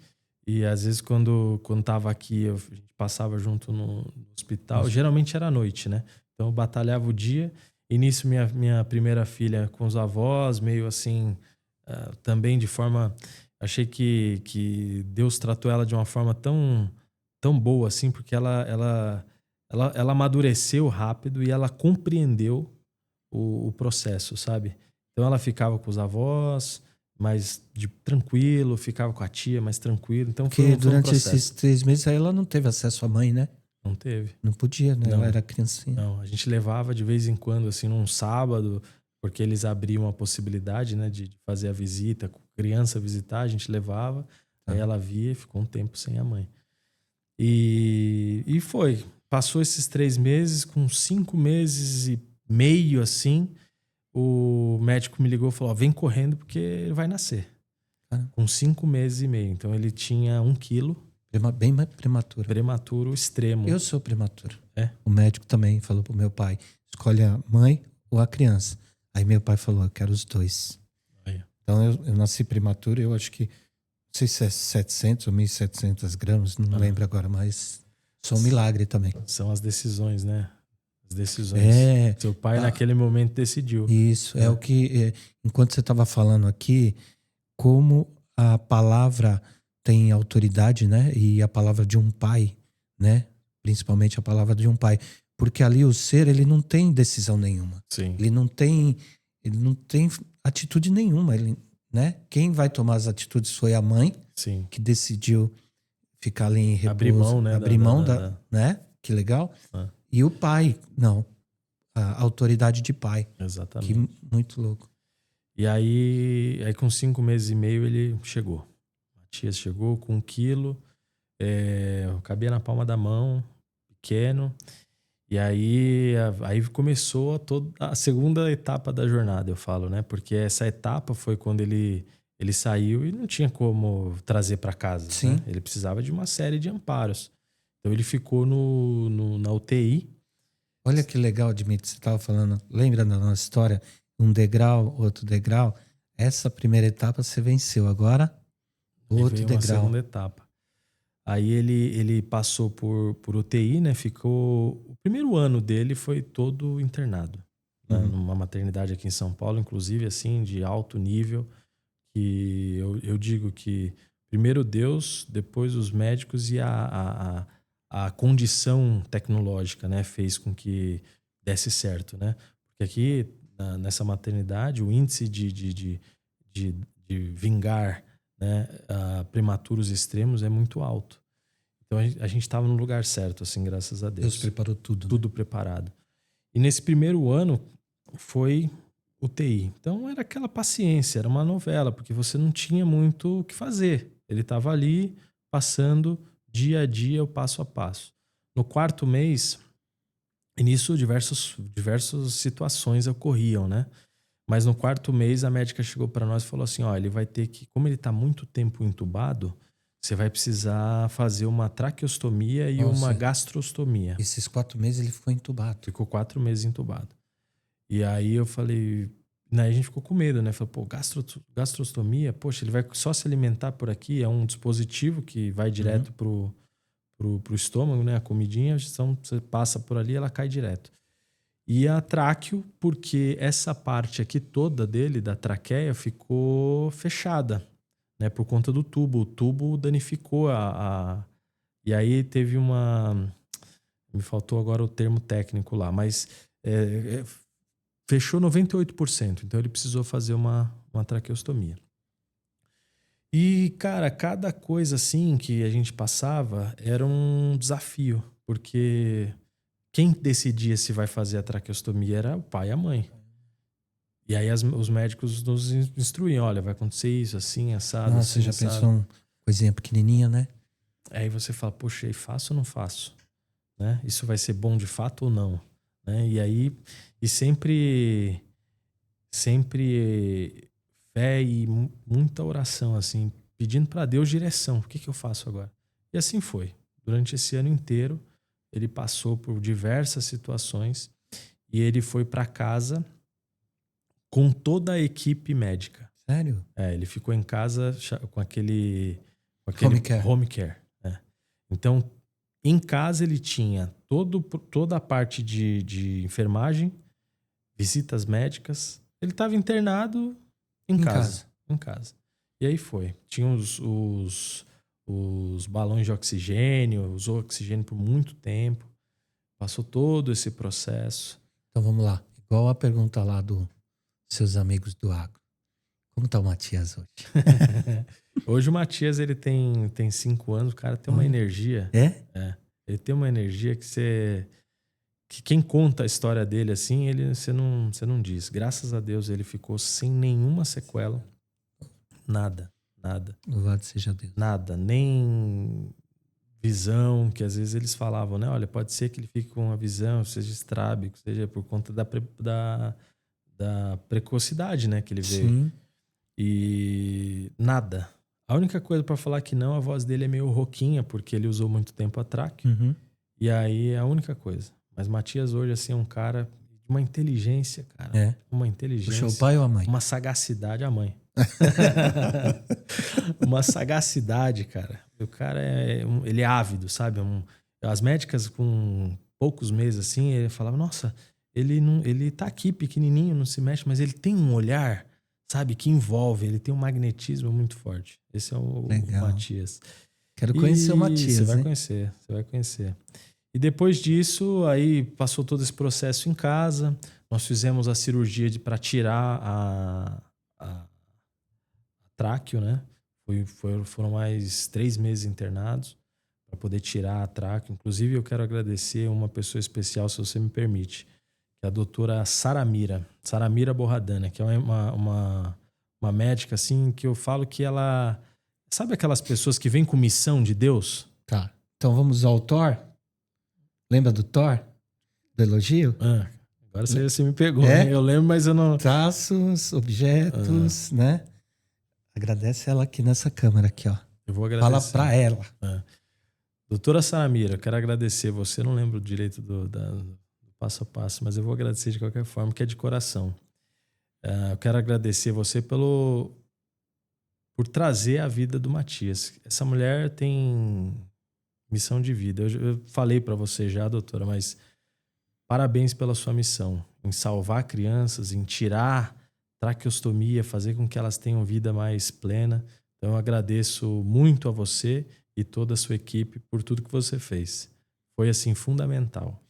E às vezes quando tava aqui, a gente passava junto no hospital. Nossa. Geralmente era à noite, né? Então eu batalhava o dia. E nisso minha primeira filha com os avós, meio assim, também de forma... Achei que Deus tratou ela de uma forma tão boa assim, porque ela amadureceu rápido e ela compreendeu o processo, sabe? Então ela ficava com os avós, mais tranquilo, ficava com a tia, mais tranquilo. Então porque durante esses 3 meses aí ela não teve acesso à mãe, né? Não teve. Não podia, né? Ela era criancinha. Não, a gente levava de vez em quando, assim, num sábado, porque eles abriam a possibilidade, né, de fazer a visita, criança visitar, a gente levava, aí ela via e ficou um tempo sem a mãe. E foi. Passou esses 3 meses, com 5 meses e meio, assim... O médico me ligou e falou, vem correndo porque ele vai nascer. Com 5 meses e meio. Então ele tinha 1 quilo. Bem prematuro. Prematuro extremo. Eu sou prematuro. O médico também falou pro meu pai, escolhe a mãe ou a criança. Aí meu pai falou, eu quero os 2. Então eu nasci prematuro, eu acho que, não sei se é 700 ou 1.700 gramas, não lembro agora, mas sou um milagre também. São as decisões, né? as decisões. É. Seu pai naquele momento decidiu. Isso, é o que... enquanto você estava falando aqui, como a palavra tem autoridade, né? E a palavra de um pai, né? Principalmente a palavra de um pai. Porque ali o ser, ele não tem decisão nenhuma. Sim. Ele não tem atitude nenhuma, né? Quem vai tomar as atitudes foi a mãe, Sim. que decidiu ficar ali em repouso. Abrir mão, né? Abrir mão né? Que legal. Ah. E o pai, não. A autoridade de pai. Exatamente. Que muito louco. E aí com 5 meses e meio ele chegou. Matias chegou com 1 quilo, cabia na palma da mão, pequeno. E aí começou toda a segunda etapa da jornada, eu falo, né? Porque essa etapa foi quando ele saiu e não tinha como trazer para casa. Sim. Né? Ele precisava de uma série de amparos. Então ele ficou na UTI. Olha que legal, Dmitry, você estava falando. Lembra da nossa história? Um degrau, outro degrau. Essa primeira etapa você venceu. Agora, outro degrau. Uma segunda etapa. Aí ele passou por UTI, né? Ficou... O primeiro ano dele foi todo internado. Né? Numa maternidade aqui em São Paulo, inclusive, assim, de alto nível. Que eu digo que primeiro Deus, depois os médicos e a condição tecnológica, né? Fez com que desse certo, né? Porque aqui, nessa maternidade, o índice de vingar, né, prematuros extremos é muito alto. Então a gente estava no lugar certo, assim, graças a Deus. Deus preparou tudo. Tudo preparado. E nesse primeiro ano foi UTI. Então era aquela paciência, era uma novela, porque você não tinha muito o que fazer. Ele estava ali passando dia a dia, o passo a passo. No 4º mês, e nisso diversas situações ocorriam, né? Mas no 4º mês a médica chegou para nós e falou assim, ele vai ter que, como ele está muito tempo entubado, você vai precisar fazer uma traqueostomia e uma gastrostomia. Esses 4 meses ele ficou entubado. Ficou 4 meses entubado. E aí eu falei... Aí a gente ficou com medo, né? Falei, gastrostomia? Poxa, ele vai só se alimentar por aqui? É um dispositivo que vai direto pro estômago, né? A comidinha, então você passa por ali, ela cai direto. E a tráqueo, porque essa parte aqui toda dele, da traqueia, ficou fechada, né? Por conta do tubo. O tubo danificou E aí teve uma... Me faltou agora o termo técnico lá, mas fechou 98%. Então ele precisou fazer uma traqueostomia. E, cara, cada coisa assim que a gente passava era um desafio, porque quem decidia se vai fazer a traqueostomia era o pai e a mãe. E aí os médicos nos instruíam, olha, vai acontecer isso, assim, assado, Nossa, assim, você já assado. pensou uma coisinha pequenininha, né? Aí você fala, poxa, faço ou não faço? Né? Isso vai ser bom de fato ou não? Né? E aí, sempre fé e muita oração, assim, pedindo para Deus direção. O que eu faço agora? E assim foi. Durante esse ano inteiro, ele passou por diversas situações e ele foi para casa com toda a equipe médica. Sério? Ele ficou em casa com aquele Home care. Né? Então, em casa ele tinha toda a parte de enfermagem, visitas médicas. Ele estava internado em casa. E aí foi. Tinha os balões de oxigênio, usou oxigênio por muito tempo. Passou todo esse processo. Então vamos lá. Igual a pergunta lá dos seus amigos do agro. Como tá o Matias hoje? Hoje o Matias, ele tem 5 anos, o cara tem uma energia. É? Ele tem uma energia que quem conta a história dele assim, você não diz. Graças a Deus ele ficou sem nenhuma sequela. Nada. Louvado seja Deus. Nada, nem visão, que às vezes eles falavam, né? Olha, pode ser que ele fique com uma visão, seja estrábico, seja por conta da precocidade, né? Que ele veio. Sim. E nada. A única coisa para falar que não, a voz dele é meio rouquinha, porque ele usou muito tempo a tráqueo. Uhum. E aí é a única coisa. Mas Matias hoje, assim, é um cara de uma inteligência, cara. Uma inteligência. Puxou o pai ou a mãe? Uma sagacidade, a mãe. Uma sagacidade, cara. O cara ele é ávido, sabe? As médicas com poucos meses assim, ele falava, nossa, ele tá aqui pequenininho, não se mexe, mas ele tem um olhar, sabe, que envolve, ele tem um magnetismo muito forte. Esse é o Matias. Quero conhecer o Matias, você vai conhecer. E depois disso, aí passou todo esse processo em casa, nós fizemos a cirurgia para tirar a tráqueo, né? Foram mais 3 meses internados para poder tirar a tráqueo. Inclusive, eu quero agradecer uma pessoa especial, se você me permite, que é a doutora Saramira Borradana, que é uma médica, assim, que eu falo que ela... Sabe aquelas pessoas que vêm com missão de Deus? Tá. Então vamos ao Thor? Lembra do Thor? Do elogio? Agora você me pegou, né? Eu lembro, mas eu não... Traços, objetos, né? Agradece ela aqui nessa câmera aqui, ó. Eu vou agradecer. Fala pra ela. Doutora Saramira, eu quero agradecer você. Não lembro direito do passo a passo, mas eu vou agradecer de qualquer forma, que é de coração. Eu quero agradecer você por trazer a vida do Matias. Essa mulher tem missão de vida. Eu falei para você já, doutora, mas parabéns pela sua missão em salvar crianças, em tirar traqueostomia, fazer com que elas tenham vida mais plena. Então eu agradeço muito a você e toda a sua equipe por tudo que você fez. Foi assim fundamental.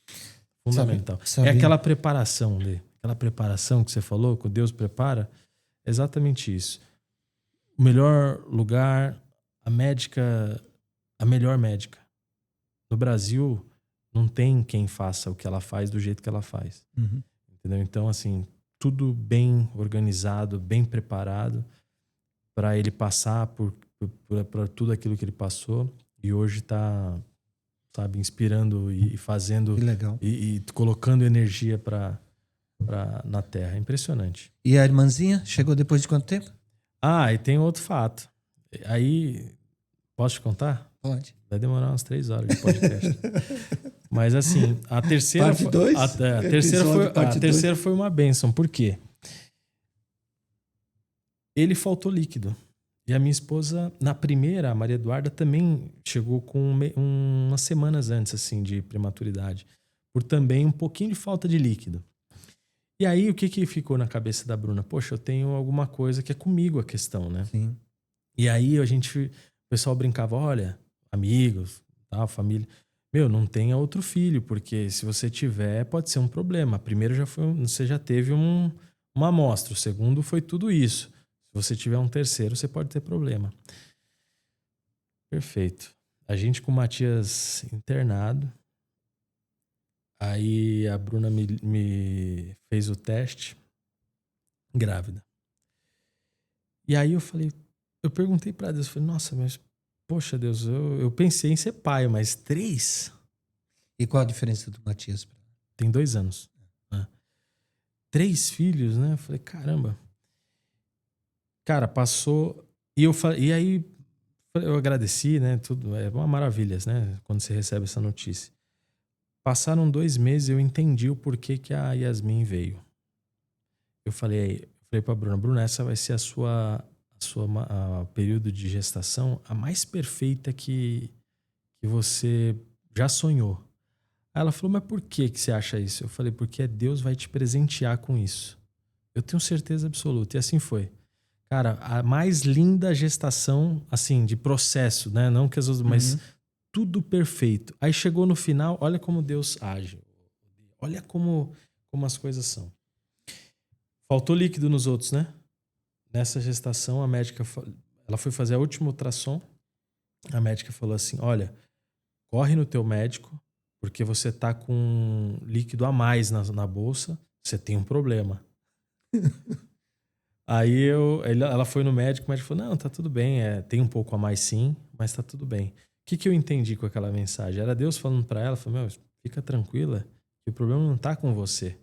Sabe. É aquela preparação, Lê. Aquela preparação que você falou, que Deus prepara, é exatamente isso. O melhor lugar, a melhor médica. No Brasil, não tem quem faça o que ela faz do jeito que ela faz. Uhum. Entendeu? Então, assim, tudo bem organizado, bem preparado para ele passar por tudo aquilo que ele passou e hoje está, sabe, inspirando e fazendo que legal. E colocando energia na Terra. É impressionante. E a irmãzinha chegou depois de quanto tempo? E tem outro fato. Aí, posso te contar? Pode. Vai demorar umas 3 horas de podcast. Mas assim, a terceira... Parte 2? A terceira foi uma bênção. Por quê? Ele faltou líquido. E a minha esposa, na primeira, a Maria Eduarda, também chegou com umas semanas antes, assim, de prematuridade. Por também um pouquinho de falta de líquido. E aí, o que ficou na cabeça da Bruna? Poxa, eu tenho alguma coisa que é comigo a questão, né? Sim. E aí, o pessoal brincava, olha, amigos, tal, família... não tenha outro filho, porque se você tiver, pode ser um problema. Primeiro você já teve uma amostra. O segundo foi tudo isso. Se você tiver um terceiro, você pode ter problema. Perfeito. A gente com o Matias internado. Aí a Bruna me fez o teste. Grávida. E aí eu perguntei pra Deus, falei, nossa, mas poxa Deus, eu pensei em ser pai, mas 3? E qual a diferença do Matias? Tem 2 anos. 3 filhos, né? Eu falei, caramba. Cara, passou... E aí eu agradeci, né? Tudo é uma maravilha, né? Quando você recebe essa notícia. Passaram 2 meses e eu entendi o porquê que a Yasmin veio. Eu falei pra Bruna, essa vai ser a sua período de gestação a mais perfeita que você já sonhou. Aí ela falou, mas por que você acha isso? Eu falei, porque Deus vai te presentear com isso. Eu tenho certeza absoluta. E assim foi. Cara, a mais linda gestação, assim, de processo, né? Não que as outras, mas tudo perfeito. Aí chegou no final, olha como Deus age. Olha como as coisas são. Faltou líquido nos outros, né? Nessa gestação, a médica, ela foi fazer a última ultrassom. A médica falou assim, olha, corre no teu médico, porque você tá com líquido a mais na bolsa, você tem um problema. Aí ela foi no médico, o médico falou, não, tá tudo bem, tem um pouco a mais sim, mas tá tudo bem. O que eu entendi com aquela mensagem? Era Deus falando pra ela, falou, fica tranquila, que o problema não tá com você.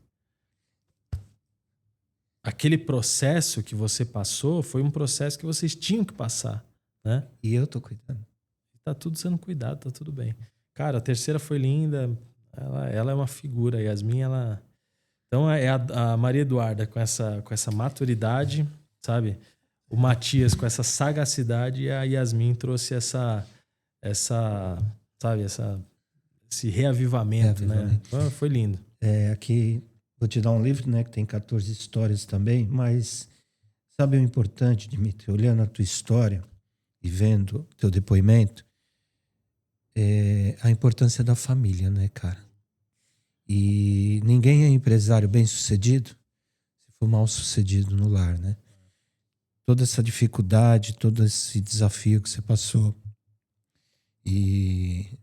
Aquele processo que você passou foi um processo que vocês tinham que passar, né? E eu tô cuidando. Tá tudo sendo cuidado, tá tudo bem. Cara, a terceira foi linda, ela é uma figura, a Yasmin, ela... Então é a Maria Eduarda com essa maturidade, sabe? O Matias com essa sagacidade e a Yasmin trouxe esse esse reavivamento, né? Foi lindo. Aqui, vou te dar um livro, né, que tem 14 histórias também, mas sabe o importante, Dimitri? Olhando a tua história e vendo teu depoimento, a importância da família, né, cara? E ninguém é empresário bem-sucedido se for mal-sucedido no lar, né? Toda essa dificuldade, todo esse desafio que você passou e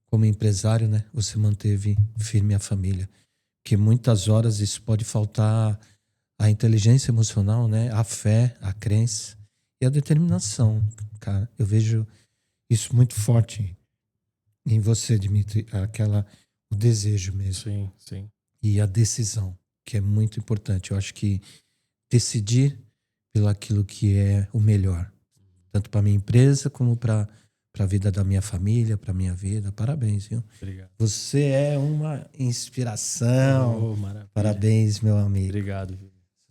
como empresário, né, você manteve firme a família. Porque muitas horas isso pode faltar a inteligência emocional, né, a fé, a crença e a determinação, cara. Eu vejo isso muito forte em você, Dimitri, o desejo mesmo. Sim, sim. E a decisão, que é muito importante. Eu acho que decidir pelo aquilo que é o melhor, tanto para minha empresa como para a vida da minha família, para minha vida. Parabéns, viu? Obrigado. Você é uma inspiração. Maravilha. Parabéns, meu amigo. Obrigado.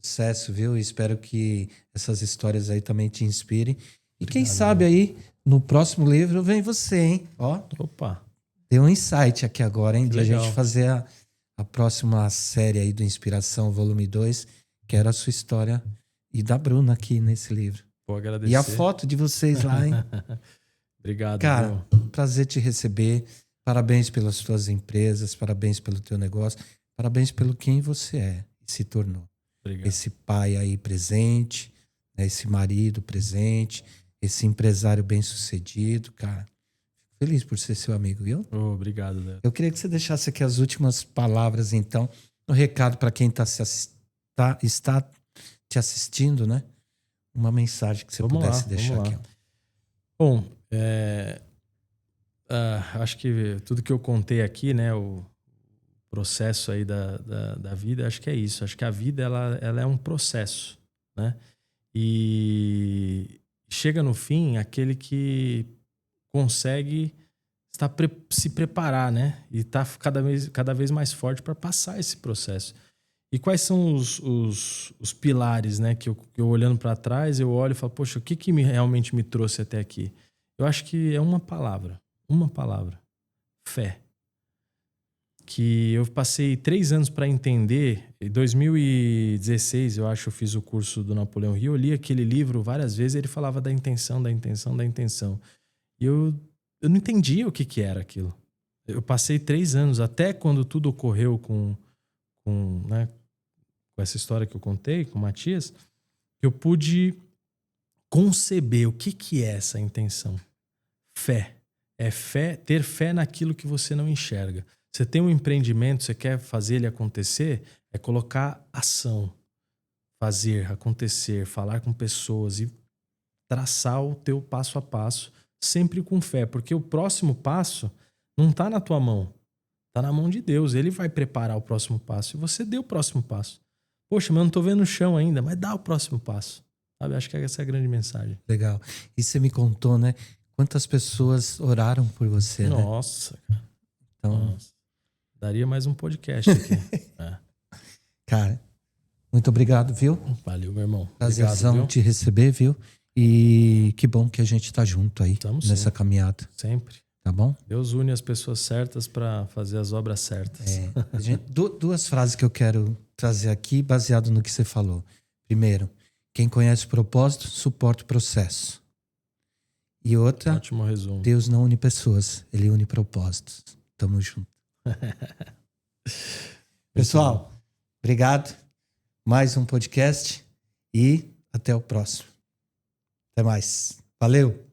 Sucesso, viu? Espero que essas histórias aí também te inspirem. E Obrigado, quem sabe aí, no próximo livro, vem você, hein? Ó, opa, deu um insight aqui agora, hein? Que De legal. a gente fazer a próxima série aí do Inspiração, volume 2, que era a sua história e da Bruna aqui nesse livro. vou agradecer. E a foto de vocês lá, hein? Obrigado, Cara, viu? prazer te receber. Parabéns pelas tuas empresas, parabéns pelo teu negócio, parabéns pelo quem você é e se tornou. Obrigado. Esse pai aí presente, né? Esse marido presente, esse empresário bem-sucedido, cara. Fico feliz por ser seu amigo, viu? Obrigado, Léo. Eu queria que você deixasse aqui as últimas palavras, então, no recado para quem está te assistindo, né? Uma mensagem que você pudesse deixar aqui. Bom, acho que tudo que eu contei aqui, né? O processo aí da vida, acho que é isso. Acho que a vida, ela é um processo, né? E chega no fim aquele que consegue se preparar, né? E tá cada vez mais forte para passar esse processo. E quais são os pilares, né? Que eu olhando para trás, eu olho e falo, poxa, o que realmente me trouxe até aqui? Eu acho que é uma palavra. Fé. Que eu passei 3 anos para entender. Em 2016, eu acho, eu fiz o curso do Napoleão Hill. Eu li aquele livro várias vezes. Ele falava da intenção. E eu não entendia o que era aquilo. Eu passei 3 anos, até quando tudo ocorreu com essa história que eu contei com o Matias, eu pude conceber o que é essa intenção. Fé. É fé, ter fé naquilo que você não enxerga. Você tem um empreendimento, você quer fazer ele acontecer, é colocar ação. Fazer acontecer, falar com pessoas e traçar o teu passo a passo, sempre com fé. Porque o próximo passo não está na tua mão, está na mão de Deus. Ele vai preparar o próximo passo e você dê o próximo passo. Poxa, mas eu não estou vendo o chão ainda, mas dá o próximo passo. Sabe? Acho que essa é a grande mensagem. Legal. E você me contou, né? Quantas pessoas oraram por você, Nossa, né? Cara. Então, Nossa. Daria mais um podcast aqui. Cara, muito obrigado, viu? Valeu, meu irmão. Prazerzão te receber, viu? E que bom que a gente tá junto aí nessa caminhada. Sempre. Tá bom? Deus une as pessoas certas para fazer as obras certas. Duas frases que eu quero trazer aqui, baseado no que você falou. Primeiro, quem conhece o propósito, suporta o processo. E outra, ótimo resumo. Deus não une pessoas, Ele une propósitos. Tamo junto. Pessoal, obrigado. Mais um podcast e até o próximo. Até mais. Valeu!